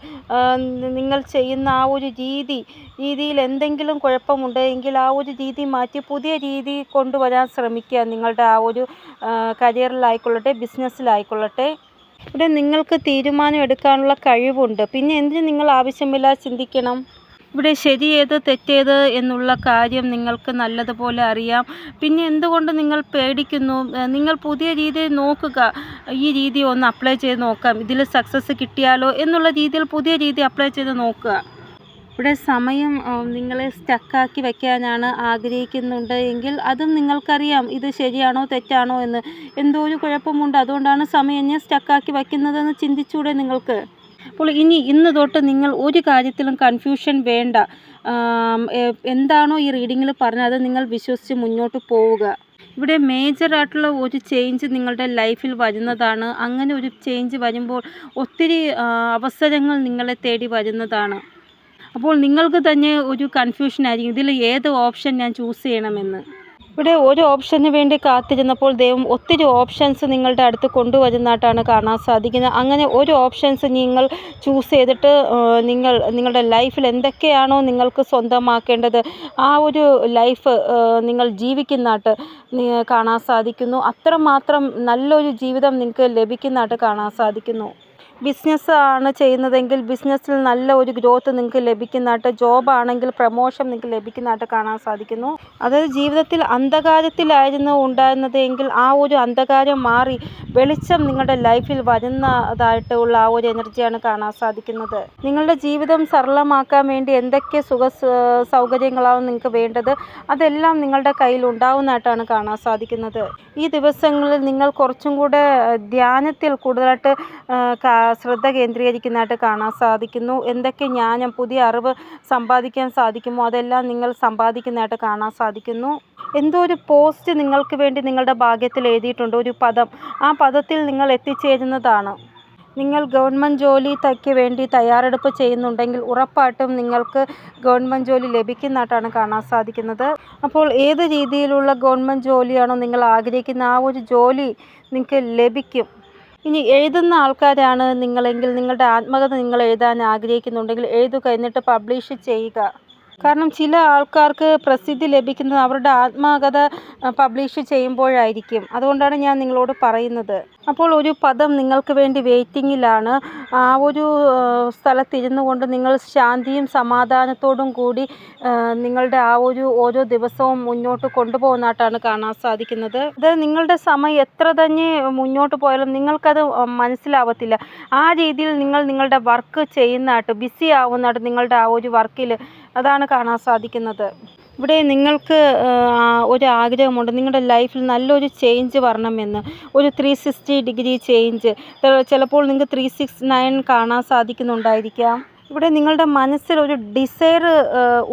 നിങ്ങൾ ചെയ്യുന്ന ആ ഒരു രീതിയിൽ എന്തെങ്കിലും കുഴപ്പമുണ്ടെങ്കിൽ ആ ഒരു രീതി മാറ്റി പുതിയ രീതി കൊണ്ടുവരാൻ ശ്രമിക്കുക. നിങ്ങളുടെ ആ ഒരു കരിയറിലായിക്കൊള്ളട്ടെ, ബിസിനസ്സിലായിക്കൊള്ളട്ടെ. ഇവിടെ നിങ്ങൾക്ക് തീരുമാനം എടുക്കാനുള്ള കഴിവുണ്ട്. പിന്നെ എന്തിന് നിങ്ങൾ ആവശ്യമില്ലാതെ ചിന്തിക്കണം? ഇവിടെ ശരിയേത് തെറ്റേത് എന്നുള്ള കാര്യം നിങ്ങൾക്ക് നല്ലതുപോലെ അറിയാം. പിന്നെ എന്തുകൊണ്ട് നിങ്ങൾ പേടിക്കുന്നു? നിങ്ങൾ പുതിയ രീതി നോക്കുക. ഈ രീതി ഒന്ന് അപ്ലൈ ചെയ്ത് നോക്കാം, ഇതിൽ സക്സസ് കിട്ടിയാലോ എന്നുള്ള രീതിയിൽ പുതിയ രീതി അപ്ലൈ ചെയ്ത് നോക്കുക. ഇവിടെ സമയം നിങ്ങളെ സ്റ്റക്കാക്കി വയ്ക്കാനാണ് ആഗ്രഹിക്കുന്നുണ്ട് എങ്കിൽ അതും നിങ്ങൾക്കറിയാം ഇത് ശരിയാണോ തെറ്റാണോ എന്ന്. എന്തോ ഒരു കുഴപ്പമുണ്ട്, അതുകൊണ്ടാണ് സമയം എന്നെ സ്റ്റക്കാക്കി വയ്ക്കുന്നതെന്ന് ചിന്തിച്ചൂടെ നിങ്ങൾക്ക്? അപ്പോൾ ഇന്ന് തൊട്ട് നിങ്ങൾ ഒരു കാര്യത്തിലും കൺഫ്യൂഷൻ വേണ്ട. എന്താണോ ഈ റീഡിങ്ങിൽ പറഞ്ഞത് അത് നിങ്ങൾ വിശ്വസിച്ച് മുന്നോട്ട് പോവുക. ഇവിടെ മേജറായിട്ടുള്ള ഒരു ചേഞ്ച് നിങ്ങളുടെ ലൈഫിൽ വരുന്നതാണ്. അങ്ങനെ ഒരു ചേഞ്ച് വരുമ്പോൾ ഒത്തിരി അവസരങ്ങൾ നിങ്ങളെ തേടി വരുന്നതാണ്. അപ്പോൾ നിങ്ങൾക്ക് തന്നെ ഒരു കൺഫ്യൂഷനായിരിക്കും, ഇതിൽ ഏത് ഓപ്ഷൻ ഞാൻ ചൂസ് ചെയ്യണമെന്ന്. ഇവിടെ ഒരു ഓപ്ഷന് വേണ്ടി കാത്തിരുന്നപ്പോൾ ദൈവം ഒത്തിരി ഓപ്ഷൻസ് നിങ്ങളുടെ അടുത്ത് കൊണ്ടുവരുന്നതായിട്ടാണ് കാണാൻ സാധിക്കുന്നത്. അങ്ങനെ ഒരു ഓപ്ഷൻസ് നിങ്ങൾ ചൂസ് ചെയ്തിട്ട് നിങ്ങളുടെ ലൈഫിൽ എന്തൊക്കെയാണോ നിങ്ങൾക്ക് സ്വന്തമാക്കേണ്ടത് ആ ഒരു ലൈഫ് നിങ്ങൾ ജീവിക്കുന്നതായിട്ട് കാണാൻ സാധിക്കുന്നു. അത്രമാത്രം നല്ലൊരു ജീവിതം നിങ്ങൾക്ക് ലഭിക്കുന്നതായിട്ട് കാണാൻ സാധിക്കുന്നു. ബിസിനസ് ആണ് ചെയ്യുന്നതെങ്കിൽ ബിസിനസ്സിൽ നല്ല ഒരു ഗ്രോത്ത് നിങ്ങൾക്ക് ലഭിക്കുന്നതായിട്ട്, ജോബാണെങ്കിൽ പ്രമോഷൻ നിങ്ങൾക്ക് ലഭിക്കുന്നതായിട്ട് കാണാൻ സാധിക്കുന്നു. അതായത് ജീവിതത്തിൽ അന്ധകാരത്തിലായിരുന്നു ഉണ്ടായിരുന്നത് എങ്കിൽ ആ ഒരു അന്ധകാരം മാറി വെളിച്ചം നിങ്ങളുടെ ലൈഫിൽ വരുന്നതായിട്ടുള്ള ആ ഒരു എനർജിയാണ് കാണാൻ സാധിക്കുന്നത്. നിങ്ങളുടെ ജീവിതം സരളമാക്കാൻ വേണ്ടി എന്തൊക്കെ സൗകര്യങ്ങളാണ് നിങ്ങൾക്ക് വേണ്ടത് അതെല്ലാം നിങ്ങളുടെ കയ്യിൽ ഉണ്ടാവുന്നതായിട്ടാണ് കാണാൻ സാധിക്കുന്നത്. ഈ ദിവസങ്ങളിൽ നിങ്ങൾ കുറച്ചും കൂടെ ധ്യാനത്തിൽ കൂടുതലായിട്ട് ശ്രദ്ധ കേന്ദ്രീകരിക്കുന്നതായിട്ട് കാണാൻ സാധിക്കുന്നു. എന്തൊക്കെ ജ്ഞാനം, പുതിയ അറിവ് സമ്പാദിക്കാൻ സാധിക്കുമോ അതെല്ലാം നിങ്ങൾ സമ്പാദിക്കുന്നതായിട്ട് കാണാൻ സാധിക്കുന്നു. എന്തോ ഒരു പോസ്റ്റ് നിങ്ങൾക്ക് വേണ്ടി നിങ്ങളുടെ ഭാഗ്യത്തിൽ എഴുതിയിട്ടുണ്ട്, ഒരു പദം. ആ പദത്തിൽ നിങ്ങൾ എത്തിച്ചേരുന്നതാണ്. നിങ്ങൾ ഗവൺമെൻറ് ജോലിക്ക് വേണ്ടി തയ്യാറെടുപ്പ് ചെയ്യുന്നുണ്ടെങ്കിൽ ഉറപ്പായിട്ടും നിങ്ങൾക്ക് ഗവൺമെൻറ് ജോലി ലഭിക്കുന്നതായിട്ടാണ് കാണാൻ സാധിക്കുന്നത്. അപ്പോൾ ഏത് രീതിയിലുള്ള ഗവൺമെൻറ് ജോലിയാണോ നിങ്ങൾ ആഗ്രഹിക്കുന്ന ആ ഒരു ജോലി നിങ്ങൾക്ക് ലഭിക്കും. ഇനി എഴുതുന്ന ആൾക്കാരാണ് നിങ്ങളെങ്കിൽ നിങ്ങളുടെ ആത്മകഥ നിങ്ങൾ എഴുതാൻ ആഗ്രഹിക്കുന്നുണ്ടെങ്കിൽ എഴുതുക, എന്നിട്ട് പബ്ലിഷ് ചെയ്യുക. കാരണം ചില ആൾക്കാർക്ക് പ്രസിദ്ധി ലഭിക്കുന്നത് അവരുടെ ആത്മകഥ പബ്ലിഷ് ചെയ്യുമ്പോഴായിരിക്കും. അതുകൊണ്ടാണ് ഞാൻ നിങ്ങളോട് പറയുന്നത്. അപ്പോൾ ഒരു പദം നിങ്ങൾക്ക് വേണ്ടി വെയിറ്റിങ്ങിലാണ്. ആ ഒരു സ്ഥലത്തിരുന്നു കൊണ്ട് നിങ്ങൾ ശാന്തിയും സമാധാനത്തോടും കൂടി നിങ്ങളുടെ ആ ഒരു ഓരോ ദിവസവും മുന്നോട്ട് കൊണ്ടുപോകുന്നതായിട്ടാണ് കാണാൻ സാധിക്കുന്നത്. അത് നിങ്ങളുടെ സമയം എത്ര തന്നെ മുന്നോട്ട് പോയാലും നിങ്ങൾക്കത് മനസ്സിലാവത്തില്ല. ആ രീതിയിൽ നിങ്ങൾ നിങ്ങളുടെ വർക്ക് ചെയ്യുന്നതായിട്ട്, ബിസി ആവുന്നതായിട്ട് നിങ്ങളുടെ ആ ഒരു വർക്കിൽ അതാണ് കാണാൻ സാധിക്കുന്നത്. ഇവിടെ നിങ്ങൾക്ക് ഒരു ആഗ്രഹമുണ്ട് നിങ്ങളുടെ ലൈഫിൽ നല്ലൊരു ചേഞ്ച് വരണമെന്ന്. ഒരു 360 ഡിഗ്രി ചേഞ്ച്. ചിലപ്പോൾ നിങ്ങൾക്ക് 369 കാണാൻ സാധിക്കുന്നുണ്ടായിരിക്കാം. ഇവിടെ നിങ്ങളുടെ മനസ്സിൽ ഒരു ഡിസയർ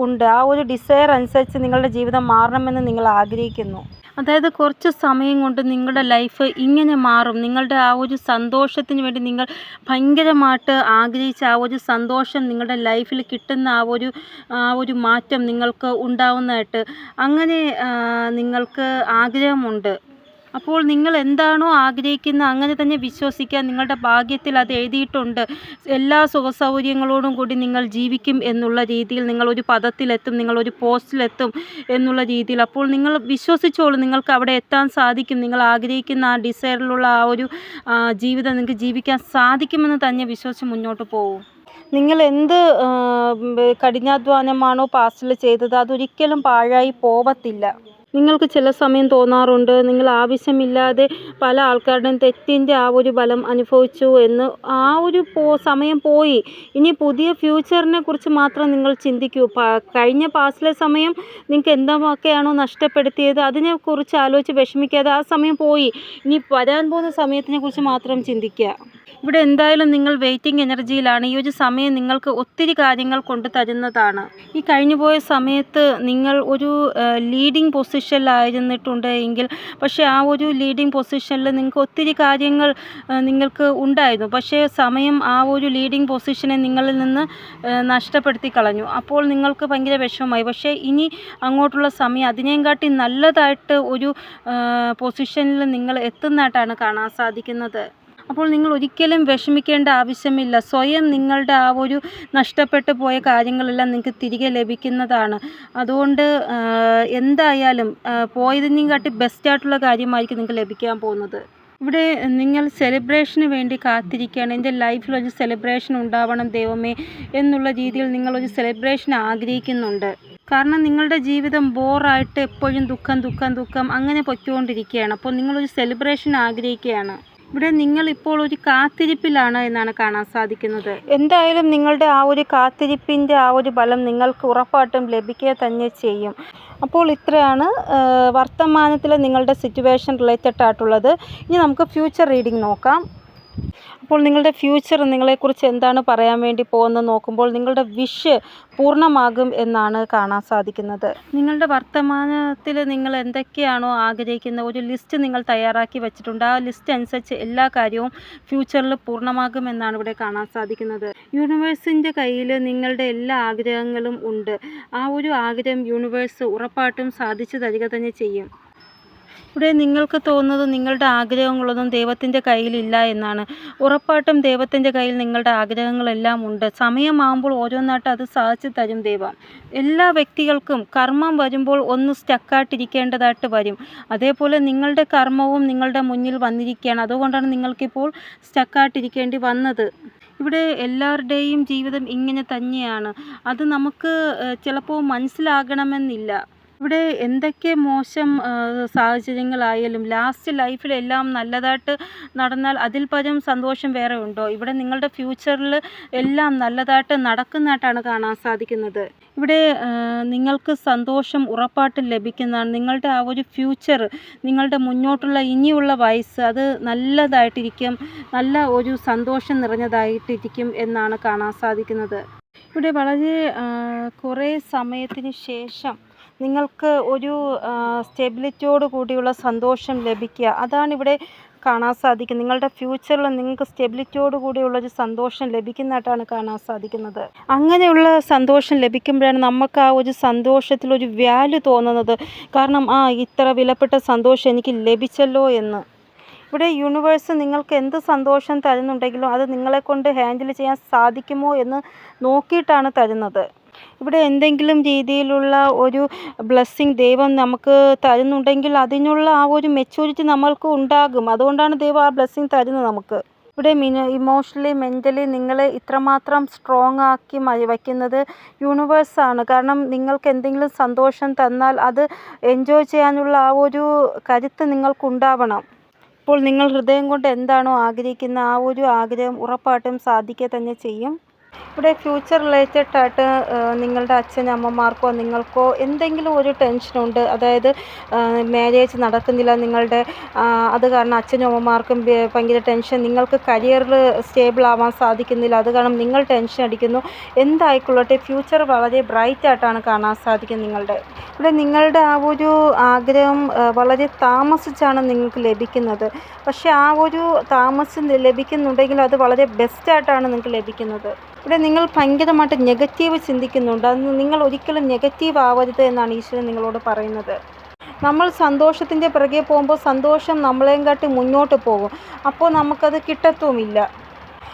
ഉണ്ട്. ആ ഒരു ഡിസയർ അനുസരിച്ച് നിങ്ങളുടെ ജീവിതം മാറണമെന്ന് നിങ്ങൾ ആഗ്രഹിക്കുന്നു. അതായത് കുറച്ച് സമയം കൊണ്ട് നിങ്ങളുടെ ലൈഫ് ഇങ്ങനെ മാറും. നിങ്ങളുടെ ആ ഒരു സന്തോഷത്തിന് വേണ്ടി നിങ്ങൾ ഭയങ്കരമായിട്ട് ആഗ്രഹിച്ച ആ ഒരു സന്തോഷം നിങ്ങളുടെ ലൈഫിൽ കിട്ടുന്ന ആ ഒരു മാറ്റം നിങ്ങൾക്ക് ഉണ്ടാവുന്നതായിട്ട് അങ്ങനെ നിങ്ങൾക്ക് ആഗ്രഹമുണ്ട്. അപ്പോൾ നിങ്ങൾ എന്താണോ ആഗ്രഹിക്കുന്നത് അങ്ങനെ തന്നെ വിശ്വസിക്കാൻ നിങ്ങളുടെ ഭാഗ്യത്തിൽ അത് എഴുതിയിട്ടുണ്ട്. എല്ലാ സുഖസൗകര്യങ്ങളോടും കൂടി നിങ്ങൾ ജീവിക്കും എന്നുള്ള രീതിയിൽ നിങ്ങളൊരു പദത്തിലെത്തും, നിങ്ങളൊരു പോസ്റ്റിലെത്തും എന്നുള്ള രീതിയിൽ. അപ്പോൾ നിങ്ങൾ വിശ്വസിച്ചോളൂ, നിങ്ങൾക്ക് അവിടെ എത്താൻ സാധിക്കും. നിങ്ങൾ ആഗ്രഹിക്കുന്ന ആ ഡിസയറിലുള്ള ആ ഒരു ജീവിതം നിങ്ങൾക്ക് ജീവിക്കാൻ സാധിക്കുമെന്ന് തന്നെ വിശ്വസിച്ച് മുന്നോട്ട് പോകും. നിങ്ങൾ എന്ത് കഠിനാധ്വാനമാണോ പാസ്റ്റിൽ ചെയ്തത് അതൊരിക്കലും പാഴായി പോവത്തില്ല. നിങ്ങൾക്ക് ചില സമയം തോന്നാറുണ്ട് നിങ്ങൾ ആവശ്യമില്ലാതെ പല ആൾക്കാരുടെയും തെറ്റിൻ്റെ ആ ഒരു ഫലം അനുഭവിച്ചു എന്ന്. ആ ഒരു സമയം പോയി. ഇനി പുതിയ ഫ്യൂച്ചറിനെ കുറിച്ച് മാത്രം നിങ്ങൾ ചിന്തിക്കൂ. കഴിഞ്ഞ പാസ്റ്റിലെ സമയം നിങ്ങൾക്ക് എന്തൊക്കെയാണോ നഷ്ടപ്പെടുത്തിയത് അതിനെക്കുറിച്ച് ആലോചിച്ച് വിഷമിക്കാതെ ആ സമയം പോയി. ഇനി വരാൻ പോകുന്ന സമയത്തിനെ കുറിച്ച് മാത്രം ചിന്തിക്കുക. ഇവിടെ എന്തായാലും നിങ്ങൾ വെയിറ്റിംഗ് എനർജിയിലാണ്. ഈ ഒരു സമയം നിങ്ങൾക്ക് ഒത്തിരി കാര്യങ്ങൾ കൊണ്ട് തരുന്നതാണ്. ഈ കഴിഞ്ഞുപോയ സമയത്ത് നിങ്ങൾ ഒരു ലീഡിങ് പൊസിഷനിലായിരുന്നിട്ടുണ്ട് എങ്കിൽ പക്ഷേ ആ ഒരു ലീഡിങ് പൊസിഷനിൽ നിങ്ങൾക്ക് ഒത്തിരി കാര്യങ്ങൾ നിങ്ങൾക്ക് ഉണ്ടായിരുന്നു. പക്ഷേ സമയം ആ ഒരു ലീഡിങ് പൊസിഷനെ നിങ്ങളിൽ നിന്ന് നഷ്ടപ്പെടുത്തി കളഞ്ഞു. അപ്പോൾ നിങ്ങൾക്ക് ഭയങ്കര വിഷമമായി. പക്ഷേ ഇനി അങ്ങോട്ടുള്ള സമയം അതിനേയും കാട്ടി നല്ലതായിട്ട് ഒരു പൊസിഷനിൽ നിങ്ങൾ എത്തുന്നതായിട്ടാണ് കാണാൻ സാധിക്കുന്നത്. അപ്പോൾ നിങ്ങൾ ഒരിക്കലും വിഷമിക്കേണ്ട ആവശ്യമില്ല. സ്വയം നിങ്ങളുടെ ആ ഒരു നഷ്ടപ്പെട്ടു പോയ കാര്യങ്ങളെല്ലാം നിങ്ങൾക്ക് തിരികെ ലഭിക്കുന്നതാണ്. അതുകൊണ്ട് എന്തായാലും പോയതിനേയും കാട്ടി ബെസ്റ്റായിട്ടുള്ള കാര്യമായിരിക്കും നിങ്ങൾക്ക് ലഭിക്കാൻ പോകുന്നത്. ഇവിടെ നിങ്ങൾ സെലിബ്രേഷന് വേണ്ടി കാത്തിരിക്കുകയാണ്. എൻ്റെ ലൈഫിൽ ഒരു സെലിബ്രേഷൻ ഉണ്ടാവണം ദൈവമേ എന്നുള്ള രീതിയിൽ നിങ്ങളൊരു സെലിബ്രേഷൻ ആഗ്രഹിക്കുന്നുണ്ട്. കാരണം നിങ്ങളുടെ ജീവിതം ബോറായിട്ട് എപ്പോഴും ദുഃഖം അങ്ങനെ പൊയ്ക്കൊണ്ടിരിക്കുകയാണ്. അപ്പോൾ നിങ്ങളൊരു സെലിബ്രേഷൻ ആഗ്രഹിക്കുകയാണ്. ഇവിടെ നിങ്ങളിപ്പോൾ ഒരു കാത്തിരിപ്പിലാണ് എന്നാണ് കാണാൻ സാധിക്കുന്നത്. എന്തായാലും നിങ്ങളുടെ ആ ഒരു കാത്തിരിപ്പിൻ്റെ ആ ഒരു ഫലം നിങ്ങൾക്ക് ഉറപ്പായിട്ടും ലഭിക്കുക തന്നെ ചെയ്യും. അപ്പോൾ ഇത്രയാണ് വർത്തമാനത്തിൽ നിങ്ങളുടെ സിറ്റുവേഷൻ റിലേറ്റഡ് ആയിട്ടുള്ളത്. ഇനി നമുക്ക് ഫ്യൂച്ചർ റീഡിംഗ് നോക്കാം. അപ്പോൾ നിങ്ങളുടെ ഫ്യൂച്ചർ നിങ്ങളെക്കുറിച്ച് എന്താണ് പറയാൻ വേണ്ടി പോകുന്നത് നോക്കുമ്പോൾ നിങ്ങളുടെ വിഷ് പൂർണ്ണമാകും എന്നാണ് കാണാൻ സാധിക്കുന്നത്. നിങ്ങളുടെ വർത്തമാനത്തിൽ നിങ്ങൾ എന്തൊക്കെയാണോ ആഗ്രഹിക്കുന്ന ഒരു ലിസ്റ്റ് നിങ്ങൾ തയ്യാറാക്കി വെച്ചിട്ടുണ്ട്. ആ ലിസ്റ്റ് അനുസരിച്ച് എല്ലാ കാര്യവും ഫ്യൂച്ചറിൽ പൂർണ്ണമാകുമെന്നാണ് ഇവിടെ കാണാൻ സാധിക്കുന്നത്. യൂണിവേഴ്സിൻ്റെ കയ്യിൽ നിങ്ങളുടെ എല്ലാ ആഗ്രഹങ്ങളും ഉണ്ട്. ആ ഒരു ആഗ്രഹം യൂണിവേഴ്സ് ഉറപ്പായിട്ടും സാധിച്ചു തരിക തന്നെ ചെയ്യും. ഇവിടെ നിങ്ങൾക്ക് തോന്നുന്നത് നിങ്ങളുടെ ആഗ്രഹങ്ങളൊന്നും ദൈവത്തിൻ്റെ കയ്യിലില്ല എന്നാണ്. ഉറപ്പായിട്ടും ദൈവത്തിൻ്റെ കയ്യിൽ നിങ്ങളുടെ ആഗ്രഹങ്ങളെല്ലാം ഉണ്ട്. സമയമാകുമ്പോൾ ഓരോന്നായിട്ട് അത് സാധിച്ചു തരും ദൈവം. എല്ലാ വ്യക്തികൾക്കും കർമ്മം വരുമ്പോൾ ഒന്ന് സ്റ്റക്കായിട്ടിരിക്കേണ്ടതായിട്ട് വരും. അതേപോലെ നിങ്ങളുടെ കർമ്മവും നിങ്ങളുടെ മുന്നിൽ വന്നിരിക്കുകയാണ്. അതുകൊണ്ടാണ് നിങ്ങൾക്കിപ്പോൾ സ്റ്റക്കായിട്ടിരിക്കേണ്ടി വന്നത്. ഇവിടെ എല്ലാവരുടെയും ജീവിതം ഇങ്ങനെ തന്നെയാണ്. അത് നമുക്ക് ചിലപ്പോൾ മനസ്സിലാകണമെന്നില്ല. ഇവിടെ എന്തൊക്കെ മോശം സാഹചര്യങ്ങളായാലും ലാസ്റ്റ് ലൈഫിലെല്ലാം നല്ലതായിട്ട് നടന്നാൽ അതിൽ പരം സന്തോഷം വേറെ ഉണ്ടോ? ഇവിടെ നിങ്ങളുടെ ഫ്യൂച്ചറിൽ എല്ലാം നല്ലതായിട്ട് നടക്കുന്നതായിട്ടാണ് കാണാൻ സാധിക്കുന്നത്. ഇവിടെ നിങ്ങൾക്ക് സന്തോഷം ഉറപ്പായിട്ടും ലഭിക്കുന്നതാണ്. നിങ്ങളുടെ ആ ഒരു ഫ്യൂച്ചർ, നിങ്ങളുടെ മുന്നോട്ടുള്ള ഇനിയുള്ള വയസ്സ് അത് നല്ലതായിട്ടിരിക്കും, നല്ല ഒരു സന്തോഷം നിറഞ്ഞതായിട്ടിരിക്കും എന്നാണ് കാണാൻ സാധിക്കുന്നത്. ഇവിടെ വളരെ കുറേ സമയത്തിന് ശേഷം നിങ്ങൾക്ക് ഒരു സ്റ്റെബിലിറ്റിയോട് കൂടിയുള്ള സന്തോഷം ലഭിക്കുക, അതാണിവിടെ കാണാൻ സാധിക്കും. നിങ്ങളുടെ ഫ്യൂച്ചറിൽ നിങ്ങൾക്ക് സ്റ്റെബിലിറ്റിയോട് കൂടിയുള്ളൊരു സന്തോഷം ലഭിക്കുന്നതായിട്ടാണ് കാണാൻ സാധിക്കുന്നത്. അങ്ങനെയുള്ള സന്തോഷം ലഭിക്കുമ്പോഴാണ് നമുക്ക് ആ ഒരു സന്തോഷത്തിലൊരു വാല്യൂ തോന്നുന്നത്. കാരണം ഇത്ര വിലപ്പെട്ട സന്തോഷം എനിക്ക് ലഭിച്ചല്ലോ എന്ന്. ഇവിടെ യൂണിവേഴ്സ് നിങ്ങൾക്ക് എന്ത് സന്തോഷം തരുന്നുണ്ടെങ്കിലും അത് നിങ്ങളെക്കൊണ്ട് ഹാൻഡിൽ ചെയ്യാൻ സാധിക്കുമോ എന്ന് നോക്കിയിട്ടാണ് തരുന്നത്. ഇവിടെ എന്തെങ്കിലും രീതിയിലുള്ള ഒരു ബ്ലെസ്സിങ് ദൈവം നമുക്ക് തരുന്നുണ്ടെങ്കിൽ അതിനുള്ള ആ ഒരു മെച്യൂരിറ്റി നമ്മൾക്ക് ഉണ്ടാകും. അതുകൊണ്ടാണ് ദൈവം ആ ബ്ലെസ്സിങ് തരുന്നത് നമുക്ക്. ഇവിടെ ഇമോഷണലി മെൻ്റലി നിങ്ങളെ ഇത്രമാത്രം സ്ട്രോങ് ആക്കി വയ്ക്കുന്നത് യൂണിവേഴ്സാണ്. കാരണം നിങ്ങൾക്ക് എന്തെങ്കിലും സന്തോഷം തന്നാൽ അത് എൻജോയ് ചെയ്യാനുള്ള ആ ഒരു കരുത്ത് നിങ്ങൾക്കുണ്ടാവണം. അപ്പോൾ നിങ്ങൾ ഹൃദയം കൊണ്ട് എന്താണോ ആഗ്രഹിക്കുന്ന ആ ഒരു ആഗ്രഹം ഉറപ്പായിട്ടും സാധിക്കുക തന്നെ ചെയ്യും. ഇവിടെ ഫ്യൂച്ചർ റിലേറ്റഡ് ആയിട്ട് നിങ്ങളുടെ അച്ഛനമ്മമാർക്കോ നിങ്ങൾക്കോ എന്തെങ്കിലും ഒരു ടെൻഷനുണ്ട്. അതായത് മാരേജ് നടക്കുന്നില്ല നിങ്ങളുടെ, അത് കാരണം അച്ഛനും അമ്മമാർക്കും ഭയങ്കര ടെൻഷൻ. നിങ്ങൾക്ക് കരിയറിൽ സ്റ്റേബിൾ ആവാൻ സാധിക്കുന്നില്ല, അത് കാരണം നിങ്ങൾ ടെൻഷൻ അടിക്കുന്നു. എന്തായിക്കൊള്ളട്ടെ, ഫ്യൂച്ചർ വളരെ ബ്രൈറ്റ് ആയിട്ടാണ് കാണാൻ സാധിക്കുന്നത് നിങ്ങളുടെ. ഇവിടെ നിങ്ങളുടെ ആ ഒരു ആഗ്രഹം വളരെ താമസിച്ചാണ് നിങ്ങൾക്ക് ലഭിക്കുന്നത്. പക്ഷേ ആ ഒരു താമസം ലഭിക്കുന്നുണ്ടെങ്കിൽ അത് വളരെ ബെസ്റ്റായിട്ടാണ് നിങ്ങൾക്ക് ലഭിക്കുന്നത്. ഇവിടെ നിങ്ങൾ ഭയങ്കരമായിട്ട് നെഗറ്റീവ് ചിന്തിക്കുന്നുണ്ട്. അത് നിങ്ങൾ ഒരിക്കലും നെഗറ്റീവ് ആവരുത് എന്നാണ് ഈശ്വരൻ നിങ്ങളോട് പറയുന്നത്. നമ്മൾ സന്തോഷത്തിൻ്റെ പിറകെ പോകുമ്പോൾ സന്തോഷം നമ്മളെയും കാട്ടി മുന്നോട്ട് പോകും. അപ്പോൾ നമുക്കത് കിട്ടത്തുമില്ല.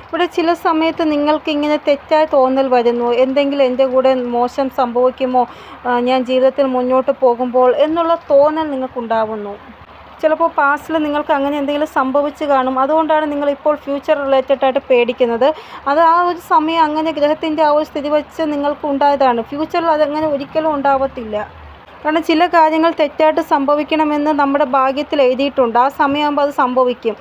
ഇവിടെ ചില സമയത്ത് നിങ്ങൾക്ക് ഇങ്ങനെ തെറ്റായ തോന്നൽ വരുന്നു, എന്തെങ്കിലും എൻ്റെ കൂടെ മോശം സംഭവിക്കുമോ ഞാൻ ജീവിതത്തിൽ മുന്നോട്ട് പോകുമ്പോൾ എന്നുള്ള തോന്നൽ നിങ്ങൾക്കുണ്ടാവുന്നു. ചിലപ്പോൾ പാസ്റ്റിൽ നിങ്ങൾക്ക് അങ്ങനെ എന്തെങ്കിലും സംഭവിച്ച് കാണും. അതുകൊണ്ടാണ് നിങ്ങളിപ്പോൾ ഫ്യൂച്ചർ റിലേറ്റഡ് ആയിട്ട് പേടിക്കുന്നത്. അത് ആ ഒരു സമയം അങ്ങനെ ഗ്രഹത്തിൻ്റെ ആ ഒരു സ്ഥിതി വെച്ച് നിങ്ങൾക്ക് ഉണ്ടായതാണ്. ഫ്യൂച്ചറിൽ അതങ്ങനെ ഒരിക്കലും ഉണ്ടാവത്തില്ല. കാരണം ചില കാര്യങ്ങൾ തെറ്റായിട്ട് സംഭവിക്കണമെന്ന് നമ്മുടെ ഭാഗ്യത്തിൽ എഴുതിയിട്ടുണ്ട്. ആ സമയമാകുമ്പോൾ അത് സംഭവിക്കും.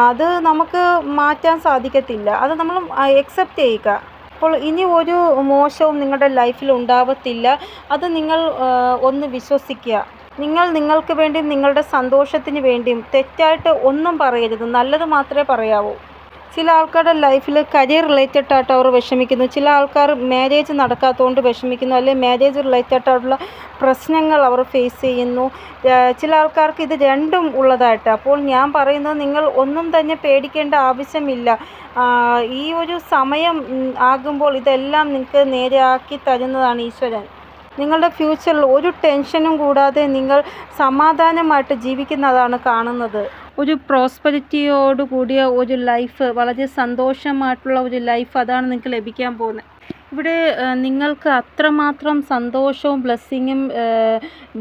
അത് നമുക്ക് മാറ്റാൻ സാധിക്കത്തില്ല. അത് നമ്മൾ എക്സെപ്റ്റ് ചെയ്യുക. അപ്പോൾ ഇനി ഒരു മോശവും നിങ്ങളുടെ ലൈഫിൽ ഉണ്ടാവത്തില്ല. അത് നിങ്ങൾ ഒന്ന് വിശ്വസിക്കുക. നിങ്ങൾ നിങ്ങൾക്ക് വേണ്ടിയും നിങ്ങളുടെ സന്തോഷത്തിന് വേണ്ടിയും തെറ്റായിട്ട് ഒന്നും പറയരുത്, നല്ലത് മാത്രമേ പറയാവൂ. ചില ആൾക്കാരുടെ ലൈഫിൽ കരിയർ റിലേറ്റഡ് ആയിട്ട് അവർ വിഷമിക്കുന്നു. ചില ആൾക്കാർ മാരേജ് നടക്കാത്തതുകൊണ്ട് വിഷമിക്കുന്നു, അല്ലെങ്കിൽ മാരേജ് റിലേറ്റഡ് ആയിട്ടുള്ള പ്രശ്നങ്ങൾ അവർ ഫേസ് ചെയ്യുന്നു. ചില ആൾക്കാർക്ക് ഇത് രണ്ടും ഉള്ളതായിട്ട്. അപ്പോൾ ഞാൻ പറയുന്നത്, നിങ്ങൾ ഒന്നും തന്നെ പേടിക്കേണ്ട ആവശ്യമില്ല. ഈ ഒരു സമയം ആകുമ്പോൾ ഇതെല്ലാം നിങ്ങൾക്ക് നേരെയാക്കി തരുന്നതാണ് ഈശ്വരൻ. നിങ്ങളുടെ ഫ്യൂച്ചറിൽ ഒരു ടെൻഷനും കൂടാതെ നിങ്ങൾ സമാധാനമായിട്ട് ജീവിക്കുന്നതാണ് കാണുന്നത്. ഒരു പ്രോസ്പെരിറ്റിയോട് കൂടിയ ഒരു ലൈഫ്, വളരെ സന്തോഷമായിട്ടുള്ള ഒരു ലൈഫ്, അതാണ് നിങ്ങൾക്ക് ലഭിക്കാൻ പോകുന്നത്. ഇവിടെ നിങ്ങൾക്ക് അത്രമാത്രം സന്തോഷവും ബ്ലെസ്സിങ്ങും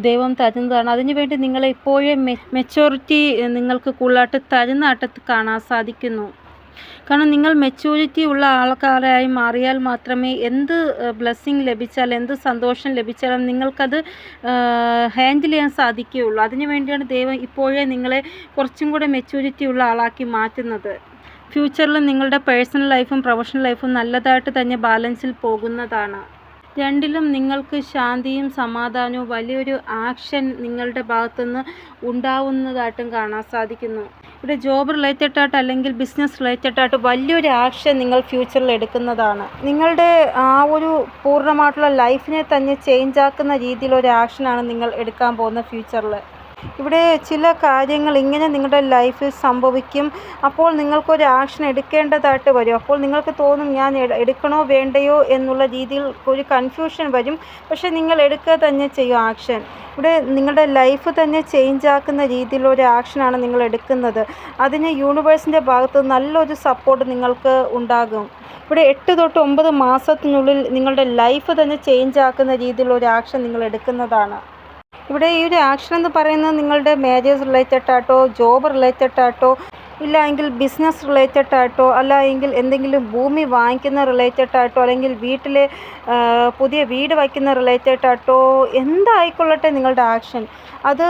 ദൈവം തരുന്നതാണ്. അതിനുവേണ്ടി നിങ്ങളെ ഇപ്പോഴേ മെച്ചൂരിറ്റി നിങ്ങൾക്ക് കൂടുതലായിട്ട് തരുന്നതായിട്ട് കാണാൻ സാധിക്കുന്നു. കാരണം നിങ്ങൾ മെച്യൂരിറ്റി ഉള്ള ആൾക്കാരായി മാറിയാൽ മാത്രമേ എന്ത് ബ്ലെസ്സിങ് ലഭിച്ചാലും എന്ത് സന്തോഷം ലഭിച്ചാലും നിങ്ങൾക്കത് ഹാൻഡിൽ ചെയ്യാൻ സാധിക്കുകയുള്ളൂ. അതിനു വേണ്ടിയാണ് ദൈവം ഇപ്പോഴേ നിങ്ങളെ കുറച്ചും കൂടെ മെച്യൂരിറ്റി ഉള്ള ആളാക്കി മാറ്റുന്നത്. ഫ്യൂച്ചറിൽ നിങ്ങളുടെ പേഴ്സണൽ ലൈഫും പ്രൊഫഷണൽ ലൈഫും നല്ലതായിട്ട് തന്നെ ബാലൻസിൽ പോകുന്നതാണ്. രണ്ടിലും നിങ്ങൾക്ക് ശാന്തിയും സമാധാനവും വലിയൊരു ആക്ഷൻ നിങ്ങളുടെ ഭാഗത്തുനിന്ന് ഉണ്ടാവുന്നതായിട്ടും കാണാൻ സാധിക്കുന്നു. ഇവിടെ ജോബ് റിലേറ്റഡ് ആയിട്ട് അല്ലെങ്കിൽ ബിസിനസ് റിലേറ്റഡ് ആയിട്ട് വലിയൊരു ആക്ഷൻ നിങ്ങൾ ഫ്യൂച്ചറിൽ എടുക്കുന്നതാണ്. നിങ്ങളുടെ ആ ഒരു പൂർണ്ണമായിട്ടുള്ള ലൈഫിനെ തന്നെ ചേഞ്ച് ആക്കുന്ന രീതിയിലൊരു ആക്ഷനാണ് നിങ്ങൾ എടുക്കാൻ പോകുന്ന ഫ്യൂച്ചറിൽ. ഇവിടെ ചില കാര്യങ്ങൾ ഇങ്ങനെ നിങ്ങളുടെ ലൈഫിൽ സംഭവിക്കും. അപ്പോൾ നിങ്ങൾക്കൊരു ആക്ഷൻ എടുക്കേണ്ടതായിട്ട് വരും. അപ്പോൾ നിങ്ങൾക്ക് തോന്നും, ഞാൻ എടുക്കണോ വേണ്ടയോ എന്നുള്ള രീതിയിൽ ഒരു കൺഫ്യൂഷൻ വരും. പക്ഷേ നിങ്ങൾ എടുക്കുക തന്നെ ചെയ്യും ആക്ഷൻ. ഇവിടെ നിങ്ങളുടെ ലൈഫ് തന്നെ ചേഞ്ച് ആക്കുന്ന രീതിയിലൊരു ആക്ഷനാണ് നിങ്ങൾ എടുക്കുന്നത്. അതിന് യൂണിവേഴ്സിൻ്റെ ഭാഗത്ത് നല്ലൊരു സപ്പോർട്ട് നിങ്ങൾക്ക് ഉണ്ടാകും. ഇവിടെ 8 തൊട്ട് 9 മാസത്തിനുള്ളിൽ നിങ്ങളുടെ ലൈഫ് തന്നെ ചേഞ്ച് ആക്കുന്ന രീതിയിലൊരു ആക്ഷൻ നിങ്ങൾ എടുക്കുന്നതാണ്. ഇവിടെ ഈ ഒരു ആക്ഷൻ എന്ന് പറയുന്നത് നിങ്ങളുടെ മാരേജ് റിലേറ്റഡ് ആയിട്ടോ ജോബ് റിലേറ്റഡ് ആയിട്ടോ ഇല്ല എങ്കിൽ ബിസിനസ് റിലേറ്റഡ് ആയിട്ടോ അല്ല എങ്കിൽ എന്തെങ്കിലും ഭൂമി വാങ്ങിക്കുന്ന റിലേറ്റഡ് ആയിട്ടോ അല്ലെങ്കിൽ വീട്ടിലെ പുതിയ വീട് വയ്ക്കുന്ന റിലേറ്റഡ് ആയിട്ടോ എന്തായിക്കൊള്ളട്ടെ നിങ്ങളുടെ ആക്ഷൻ, അത്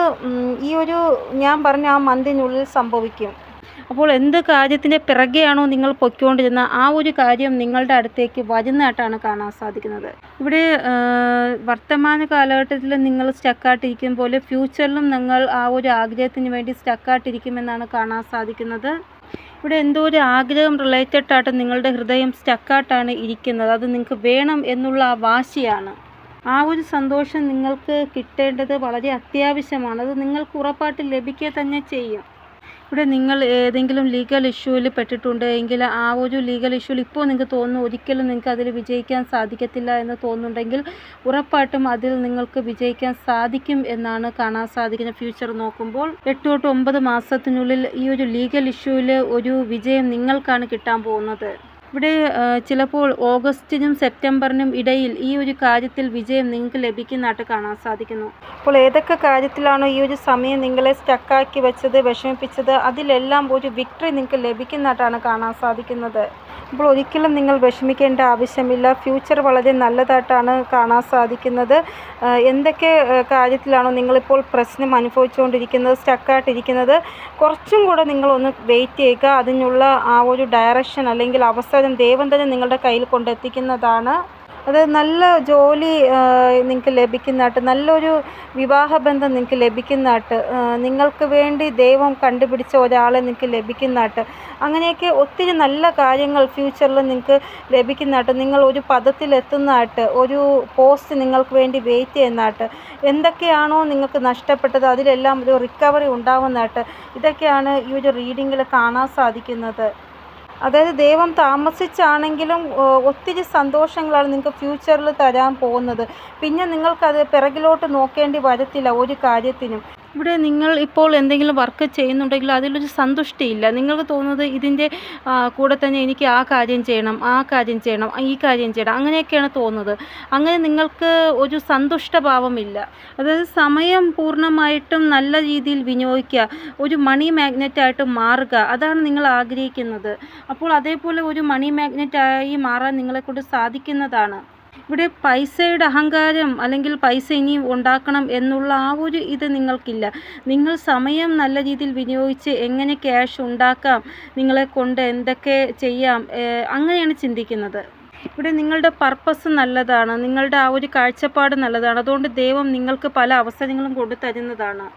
ഈ ഒരു ഞാൻ പറഞ്ഞ ആ മന്തിനുള്ളിൽ സംഭവിക്കും. അപ്പോൾ എന്ത് കാര്യത്തിൻ്റെ പിറകെയാണോ നിങ്ങൾ പൊയ്ക്കൊണ്ടിരുന്നത് ആ ഒരു കാര്യം നിങ്ങളുടെ അടുത്തേക്ക് വരുന്നതായിട്ടാണ് കാണാൻ സാധിക്കുന്നത്. ഇവിടെ വർത്തമാന കാലഘട്ടത്തിൽ നിങ്ങൾ സ്റ്റക്കായിട്ടിരിക്കും പോലെ ഫ്യൂച്ചറിലും നിങ്ങൾ ആ ഒരു ആഗ്രഹത്തിന് വേണ്ടി സ്റ്റക്കായിട്ടിരിക്കുമെന്നാണ് കാണാൻ സാധിക്കുന്നത്. ഇവിടെ എന്തോ ഒരു ആഗ്രഹം റിലേറ്റഡ് ആയിട്ട് നിങ്ങളുടെ ഹൃദയം സ്റ്റക്കായിട്ടാണ് ഇരിക്കുന്നത്. അത് നിങ്ങൾക്ക് വേണം എന്നുള്ള ആ വാശിയാണ്. ആ ഒരു സന്തോഷം നിങ്ങൾക്ക് കിട്ടേണ്ടത് വളരെ അത്യാവശ്യമാണ്. അത് നിങ്ങൾക്ക് ഉറപ്പായിട്ട് ലഭിക്കുക തന്നെ ചെയ്യും. ഇവിടെ നിങ്ങൾ ഏതെങ്കിലും ലീഗൽ ഇഷ്യൂവിൽ പെട്ടിട്ടുണ്ട് എങ്കിൽ ആ ഒരു ലീഗൽ ഇഷ്യൂവിൽ ഇപ്പോൾ നിങ്ങൾക്ക് തോന്നുന്നു ഒരിക്കലും നിങ്ങൾക്ക് അതിൽ വിജയിക്കാൻ സാധിക്കത്തില്ല എന്ന് തോന്നുന്നുണ്ടെങ്കിൽ ഉറപ്പായിട്ടും അതിൽ നിങ്ങൾക്ക് വിജയിക്കാൻ സാധിക്കും എന്നാണ് കാണാൻ സാധിക്കുന്നത്. ഫ്യൂച്ചർ നോക്കുമ്പോൾ 8 തൊട്ട് 9 മാസത്തിനുള്ളിൽ ഈ ഒരു ലീഗൽ ഇഷ്യൂവിൽ ഒരു വിജയം നിങ്ങൾക്കാണ് കിട്ടാൻ പോകുന്നത്. ഇവിടെ ചിലപ്പോൾ ഓഗസ്റ്റിനും സെപ്റ്റംബറിനും ഇടയിൽ ഈ ഒരു കാര്യത്തിൽ വിജയം നിങ്ങൾക്ക് ലഭിക്കുന്നതായിട്ട് കാണാൻ സാധിക്കുന്നു. അപ്പോൾ ഏതൊക്കെ കാര്യത്തിലാണോ ഈ ഒരു സമയം നിങ്ങളെ സ്റ്റക്കാക്കി വെച്ചത്, വിഷമിപ്പിച്ചത്, അതിലെല്ലാം ഒരു വിക്ടറി നിങ്ങൾക്ക് ലഭിക്കുന്നതായിട്ടാണ് കാണാൻ സാധിക്കുന്നത്. അപ്പോൾ ഒരിക്കലും നിങ്ങൾ വിഷമിക്കേണ്ട ആവശ്യമില്ല. ഫ്യൂച്ചർ വളരെ നല്ലതായിട്ടാണ് കാണാൻ സാധിക്കുന്നത്. എന്തൊക്കെ കാര്യത്തിലാണോ നിങ്ങളിപ്പോൾ പ്രശ്നം അനുഭവിച്ചുകൊണ്ടിരിക്കുന്നത്, സ്റ്റക്കായിട്ടിരിക്കുന്നത്, കുറച്ചും കൂടെ നിങ്ങളൊന്ന് വെയിറ്റ് ചെയ്യുക. അതിനുള്ള ആ ഒരു ഡയറക്ഷൻ അല്ലെങ്കിൽ അവസ്ഥ അവസരം ദൈവം തന്നെ നിങ്ങളുടെ കയ്യിൽ കൊണ്ടെത്തിക്കുന്നതാണ്. അതായത് നല്ല ജോലി നിങ്ങൾക്ക് ലഭിക്കുന്നതായിട്ട്, നല്ലൊരു വിവാഹബന്ധം നിങ്ങൾക്ക് ലഭിക്കുന്നതായിട്ട്, നിങ്ങൾക്ക് വേണ്ടി ദൈവം കണ്ടുപിടിച്ച ഒരാളെ നിങ്ങൾക്ക് ലഭിക്കുന്നതായിട്ട്, അങ്ങനെയൊക്കെ ഒത്തിരി നല്ല കാര്യങ്ങൾ ഫ്യൂച്ചറിൽ നിങ്ങൾക്ക് ലഭിക്കുന്നതായിട്ട്, നിങ്ങൾ ഒരു പദത്തിലെത്തുന്നതായിട്ട്, ഒരു പോസ്റ്റ് നിങ്ങൾക്ക് വേണ്ടി വെയിറ്റ് ചെയ്യുന്നതായിട്ട്, എന്തൊക്കെയാണോ നിങ്ങൾക്ക് നഷ്ടപ്പെട്ടത് അതിലെല്ലാം ഒരു റിക്കവറി ഉണ്ടാവുന്നതായിട്ട്, ഇതൊക്കെയാണ് ഈ ഒരു റീഡിങ്ങിൽ കാണാൻ സാധിക്കുന്നത്. അതായത് ദൈവം താമസിച്ചാണെങ്കിലും ഒത്തിരി സന്തോഷങ്ങളാണ് നിങ്ങൾക്ക് ഫ്യൂച്ചറിൽ തരാൻ പോകുന്നത്. പിന്നെ നിങ്ങൾക്കത് പിറകിലോട്ട് നോക്കേണ്ടി വരത്തില്ല ഒരു കാര്യത്തിനും. ഇവിടെ നിങ്ങൾ ഇപ്പോൾ എന്തെങ്കിലും വർക്ക് ചെയ്യുന്നുണ്ടെങ്കിൽ അതിലൊരു സന്തുഷ്ടിയില്ല. നിങ്ങൾക്ക് തോന്നുന്നത് ഇതിൻ്റെ കൂടെ തന്നെ എനിക്ക് ആ കാര്യം ചെയ്യണം, ആ കാര്യം ചെയ്യണം, ഈ കാര്യം ചെയ്യണം, അങ്ങനെയൊക്കെയാണ് തോന്നുന്നത്. അങ്ങനെ നിങ്ങൾക്ക് ഒരു സന്തുഷ്ടഭാവമില്ല. അതായത് സമയം പൂർണ്ണമായിട്ടും നല്ല രീതിയിൽ വിനിയോഗിക്കുക, ഒരു മണി മാഗ്നറ്റായിട്ട് മാറുക, അതാണ് നിങ്ങൾ ആഗ്രഹിക്കുന്നത്. അപ്പോൾ അതേപോലെ ഒരു മണി മാഗ്നറ്റായി മാറാൻ നിങ്ങളെക്കൊണ്ട് സാധിക്കുന്നതാണ്. ഇവിടെ പൈസയുടെ അഹങ്കാരം അല്ലെങ്കിൽ പൈസ ഇനിയും ഉണ്ടാക്കണം എന്നുള്ള ആ ഒരു ഇത് നിങ്ങൾക്കില്ല. നിങ്ങൾ സമയം നല്ല രീതിയിൽ വിനിയോഗിച്ച് എങ്ങനെ ക്യാഷ് ഉണ്ടാക്കാം, നിങ്ങളെ കൊണ്ട് എന്തൊക്കെ ചെയ്യാം, അങ്ങനെയാണ് ചിന്തിക്കുന്നത്. ഇവിടെ നിങ്ങളുടെ പർപ്പസ് നല്ലതാണ്, നിങ്ങളുടെ ആ ഒരു കാഴ്ചപ്പാട് നല്ലതാണ്. അതുകൊണ്ട് ദൈവം നിങ്ങൾക്ക് പല അവസരങ്ങളും കൊണ്ടു തരുന്നതാണ്.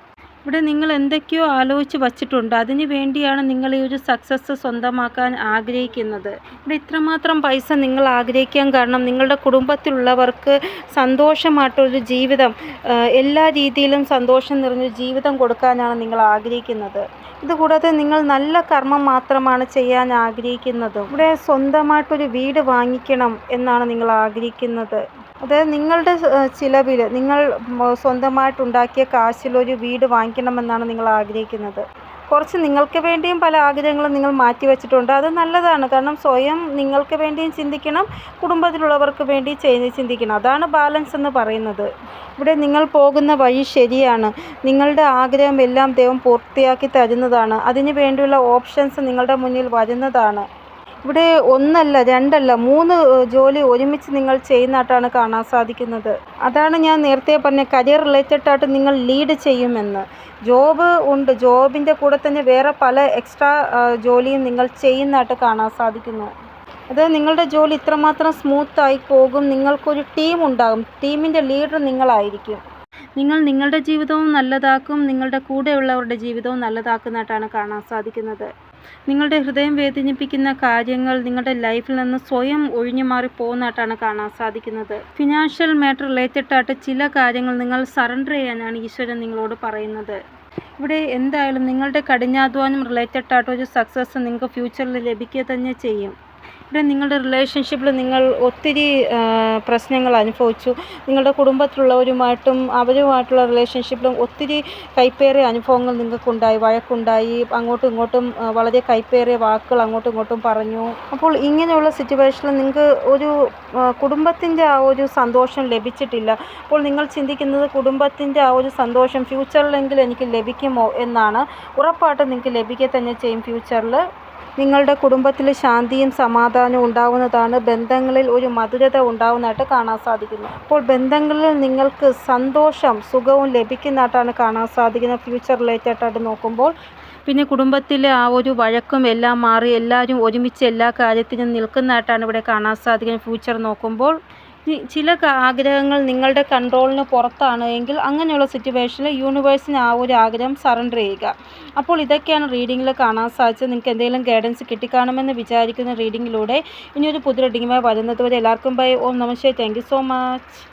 ഇവിടെ നിങ്ങൾ എന്തൊക്കെയോ ആലോചിച്ച് വച്ചിട്ടുണ്ട്, അതിന് വേണ്ടിയാണ് നിങ്ങൾ ഈ ഒരു സക്സസ് സ്വന്തമാക്കാൻ ആഗ്രഹിക്കുന്നത്. ഇവിടെ ഇത്രമാത്രം പൈസ നിങ്ങൾ ആഗ്രഹിക്കാൻ കാരണം നിങ്ങളുടെ കുടുംബത്തിലുള്ളവർക്ക് സന്തോഷമായിട്ടൊരു ജീവിതം, എല്ലാ രീതിയിലും സന്തോഷം നിറഞ്ഞൊരു ജീവിതം കൊടുക്കാനാണ് നിങ്ങൾ ആഗ്രഹിക്കുന്നത്. ഇതുകൂടാതെ നിങ്ങൾ നല്ല കർമ്മം മാത്രമാണ് ചെയ്യാൻ ആഗ്രഹിക്കുന്നത്. ഇവിടെ സ്വന്തമായിട്ടൊരു വീട് വാങ്ങിക്കണം എന്നാണ് നിങ്ങൾ ആഗ്രഹിക്കുന്നത്. അതായത് നിങ്ങളുടെ ചിലവിൽ നിങ്ങൾ സ്വന്തമായിട്ടുണ്ടാക്കിയ കാശിലൊരു വീട് വാങ്ങിക്കണമെന്നാണ് നിങ്ങൾ ആഗ്രഹിക്കുന്നത്. കുറച്ച് നിങ്ങൾക്ക് വേണ്ടിയും പല ആഗ്രഹങ്ങളും നിങ്ങൾ മാറ്റി വെച്ചിട്ടുണ്ട്. അത് നല്ലതാണ്. കാരണം സ്വയം നിങ്ങൾക്ക് വേണ്ടിയും ചിന്തിക്കണം, കുടുംബത്തിലുള്ളവർക്ക് വേണ്ടി ചിന്തിക്കണം. അതാണ് ബാലൻസ് എന്ന് പറയുന്നത്. ഇവിടെ നിങ്ങൾ പോകുന്ന വഴി ശരിയാണ്. നിങ്ങളുടെ ആഗ്രഹം എല്ലാം ദൈവം പൂർത്തിയാക്കി തരുന്നതാണ്. അതിനു വേണ്ടിയുള്ള ഓപ്ഷൻസ് നിങ്ങളുടെ മുന്നിൽ വരുന്നതാണ്. ഇവിടെ ഒന്നല്ല, രണ്ടല്ല, 3 ജോലി ഒരുമിച്ച് നിങ്ങൾ ചെയ്യുന്നതായിട്ടാണ് കാണാൻ സാധിക്കുന്നത്. അതാണ് ഞാൻ നേരത്തെ പറഞ്ഞ കരിയർ റിലേറ്റഡ് ആയിട്ട് നിങ്ങൾ ലീഡ് ചെയ്യുമെന്ന്. ജോബ് ഉണ്ട്, ജോബിൻ്റെ കൂടെ തന്നെ വേറെ പല എക്സ്ട്രാ ജോലിയും നിങ്ങൾ ചെയ്യുന്നതായിട്ട് കാണാൻ സാധിക്കുന്നു. അത് നിങ്ങളുടെ ജോലി ഇത്രമാത്രം സ്മൂത്തായി പോകും. നിങ്ങൾക്കൊരു ടീം ഉണ്ടാകും, ടീമിൻ്റെ ലീഡർ നിങ്ങളായിരിക്കും. നിങ്ങൾ നിങ്ങളുടെ ജീവിതവും നല്ലതാക്കും, നിങ്ങളുടെ കൂടെയുള്ളവരുടെ ജീവിതവും നല്ലതാക്കുന്നതായിട്ടാണ് കാണാൻ സാധിക്കുന്നത്. നിങ്ങളുടെ ഹൃദയം വേദനിപ്പിക്കുന്ന കാര്യങ്ങൾ നിങ്ങളുടെ ലൈഫിൽ നിന്ന് സ്വയം ഒഴിഞ്ഞു മാറി പോകുന്നതായിട്ടാണ് കാണാൻ സാധിക്കുന്നത്. ഫിനാൻഷ്യൽ മാറ്റർ റിലേറ്റഡ് ആയിട്ട് ചില കാര്യങ്ങൾ നിങ്ങൾ സറണ്ടർ ചെയ്യാനാണ് ഈശ്വരൻ നിങ്ങളോട് പറയുന്നത്. ഇവിടെ എന്തായാലും നിങ്ങളുടെ കഠിനാധ്വാനം റിലേറ്റഡ് ആയിട്ട് ഒരു സക്സസ് നിങ്ങൾക്ക് ഫ്യൂച്ചറിൽ ലഭിക്കുക തന്നെ ചെയ്യും. ഇവിടെ നിങ്ങളുടെ റിലേഷൻഷിപ്പിൽ നിങ്ങൾ ഒത്തിരി പ്രശ്നങ്ങൾ അനുഭവിച്ചു. നിങ്ങളുടെ കുടുംബത്തിലുള്ളവരുമായിട്ടും അവരുമായിട്ടുള്ള റിലേഷൻഷിപ്പിലും ഒത്തിരി കൈപ്പേറിയ അനുഭവങ്ങൾ നിങ്ങൾക്കുണ്ടായി, വഴക്കുണ്ടായി, അങ്ങോട്ടും ഇങ്ങോട്ടും വളരെ കൈപ്പേറിയ വാക്കുകൾ അങ്ങോട്ടും ഇങ്ങോട്ടും പറഞ്ഞു. അപ്പോൾ ഇങ്ങനെയുള്ള സിറ്റുവേഷനിൽ നിങ്ങൾക്ക് ഒരു കുടുംബത്തിൻ്റെ ആ ഒരു സന്തോഷം ലഭിച്ചിട്ടില്ല. അപ്പോൾ നിങ്ങൾ ചിന്തിക്കുന്നത് കുടുംബത്തിൻ്റെ ആ ഒരു സന്തോഷം ഫ്യൂച്ചറിലെങ്കിലും എനിക്ക് ലഭിക്കുമോ എന്നാണ്. ഉറപ്പായിട്ടും നിങ്ങൾക്ക് ലഭിക്കുക തന്നെ ചെയ്യും ഫ്യൂച്ചറിൽ. നിങ്ങളുടെ കുടുംബത്തിൽ ശാന്തിയും സമാധാനവും ഉണ്ടാവുന്നതാണ്. ബന്ധങ്ങളിൽ ഒരു മധുരത ഉണ്ടാവുന്നതായിട്ട് കാണാൻ സാധിക്കുന്നു. അപ്പോൾ ബന്ധങ്ങളിൽ നിങ്ങൾക്ക് സന്തോഷം സുഖവും ലഭിക്കുന്നതായിട്ടാണ് കാണാൻ സാധിക്കുന്നത് ഫ്യൂച്ചർ റിലേറ്റഡ് ആയിട്ട് നോക്കുമ്പോൾ. പിന്നെ കുടുംബത്തിലെ ആ ഒരു വഴക്കും എല്ലാം മാറി എല്ലാവരും ഒരുമിച്ച് എല്ലാ കാര്യത്തിനും നിൽക്കുന്നതായിട്ടാണ് ഇവിടെ കാണാൻ സാധിക്കുന്നത് ഫ്യൂച്ചർ നോക്കുമ്പോൾ. ചില ആഗ്രഹങ്ങൾ നിങ്ങളുടെ കൺട്രോളിന് പുറത്താണ് എങ്കിൽ അങ്ങനെയുള്ള സിറ്റുവേഷനിൽ യൂണിവേഴ്സിന് ആ ഒരു ആഗ്രഹം സറണ്ടർ ചെയ്യുക. അപ്പോൾ ഇതൊക്കെയാണ് റീഡിങ്ങിൽ കാണാൻ സാധിച്ചത്. നിങ്ങൾക്ക് എന്തെങ്കിലും ഗൈഡൻസ് കിട്ടിക്കാണുമെന്ന് വിചാരിക്കുന്ന റീഡിങ്ങിലൂടെ ഇനിയൊരു പുതിയ റീഡിങ്ങുമായി വരുന്നത് വരെ എല്ലാവർക്കും ബൈ. ഓം നമഃ ശിവായ. Thank you so much.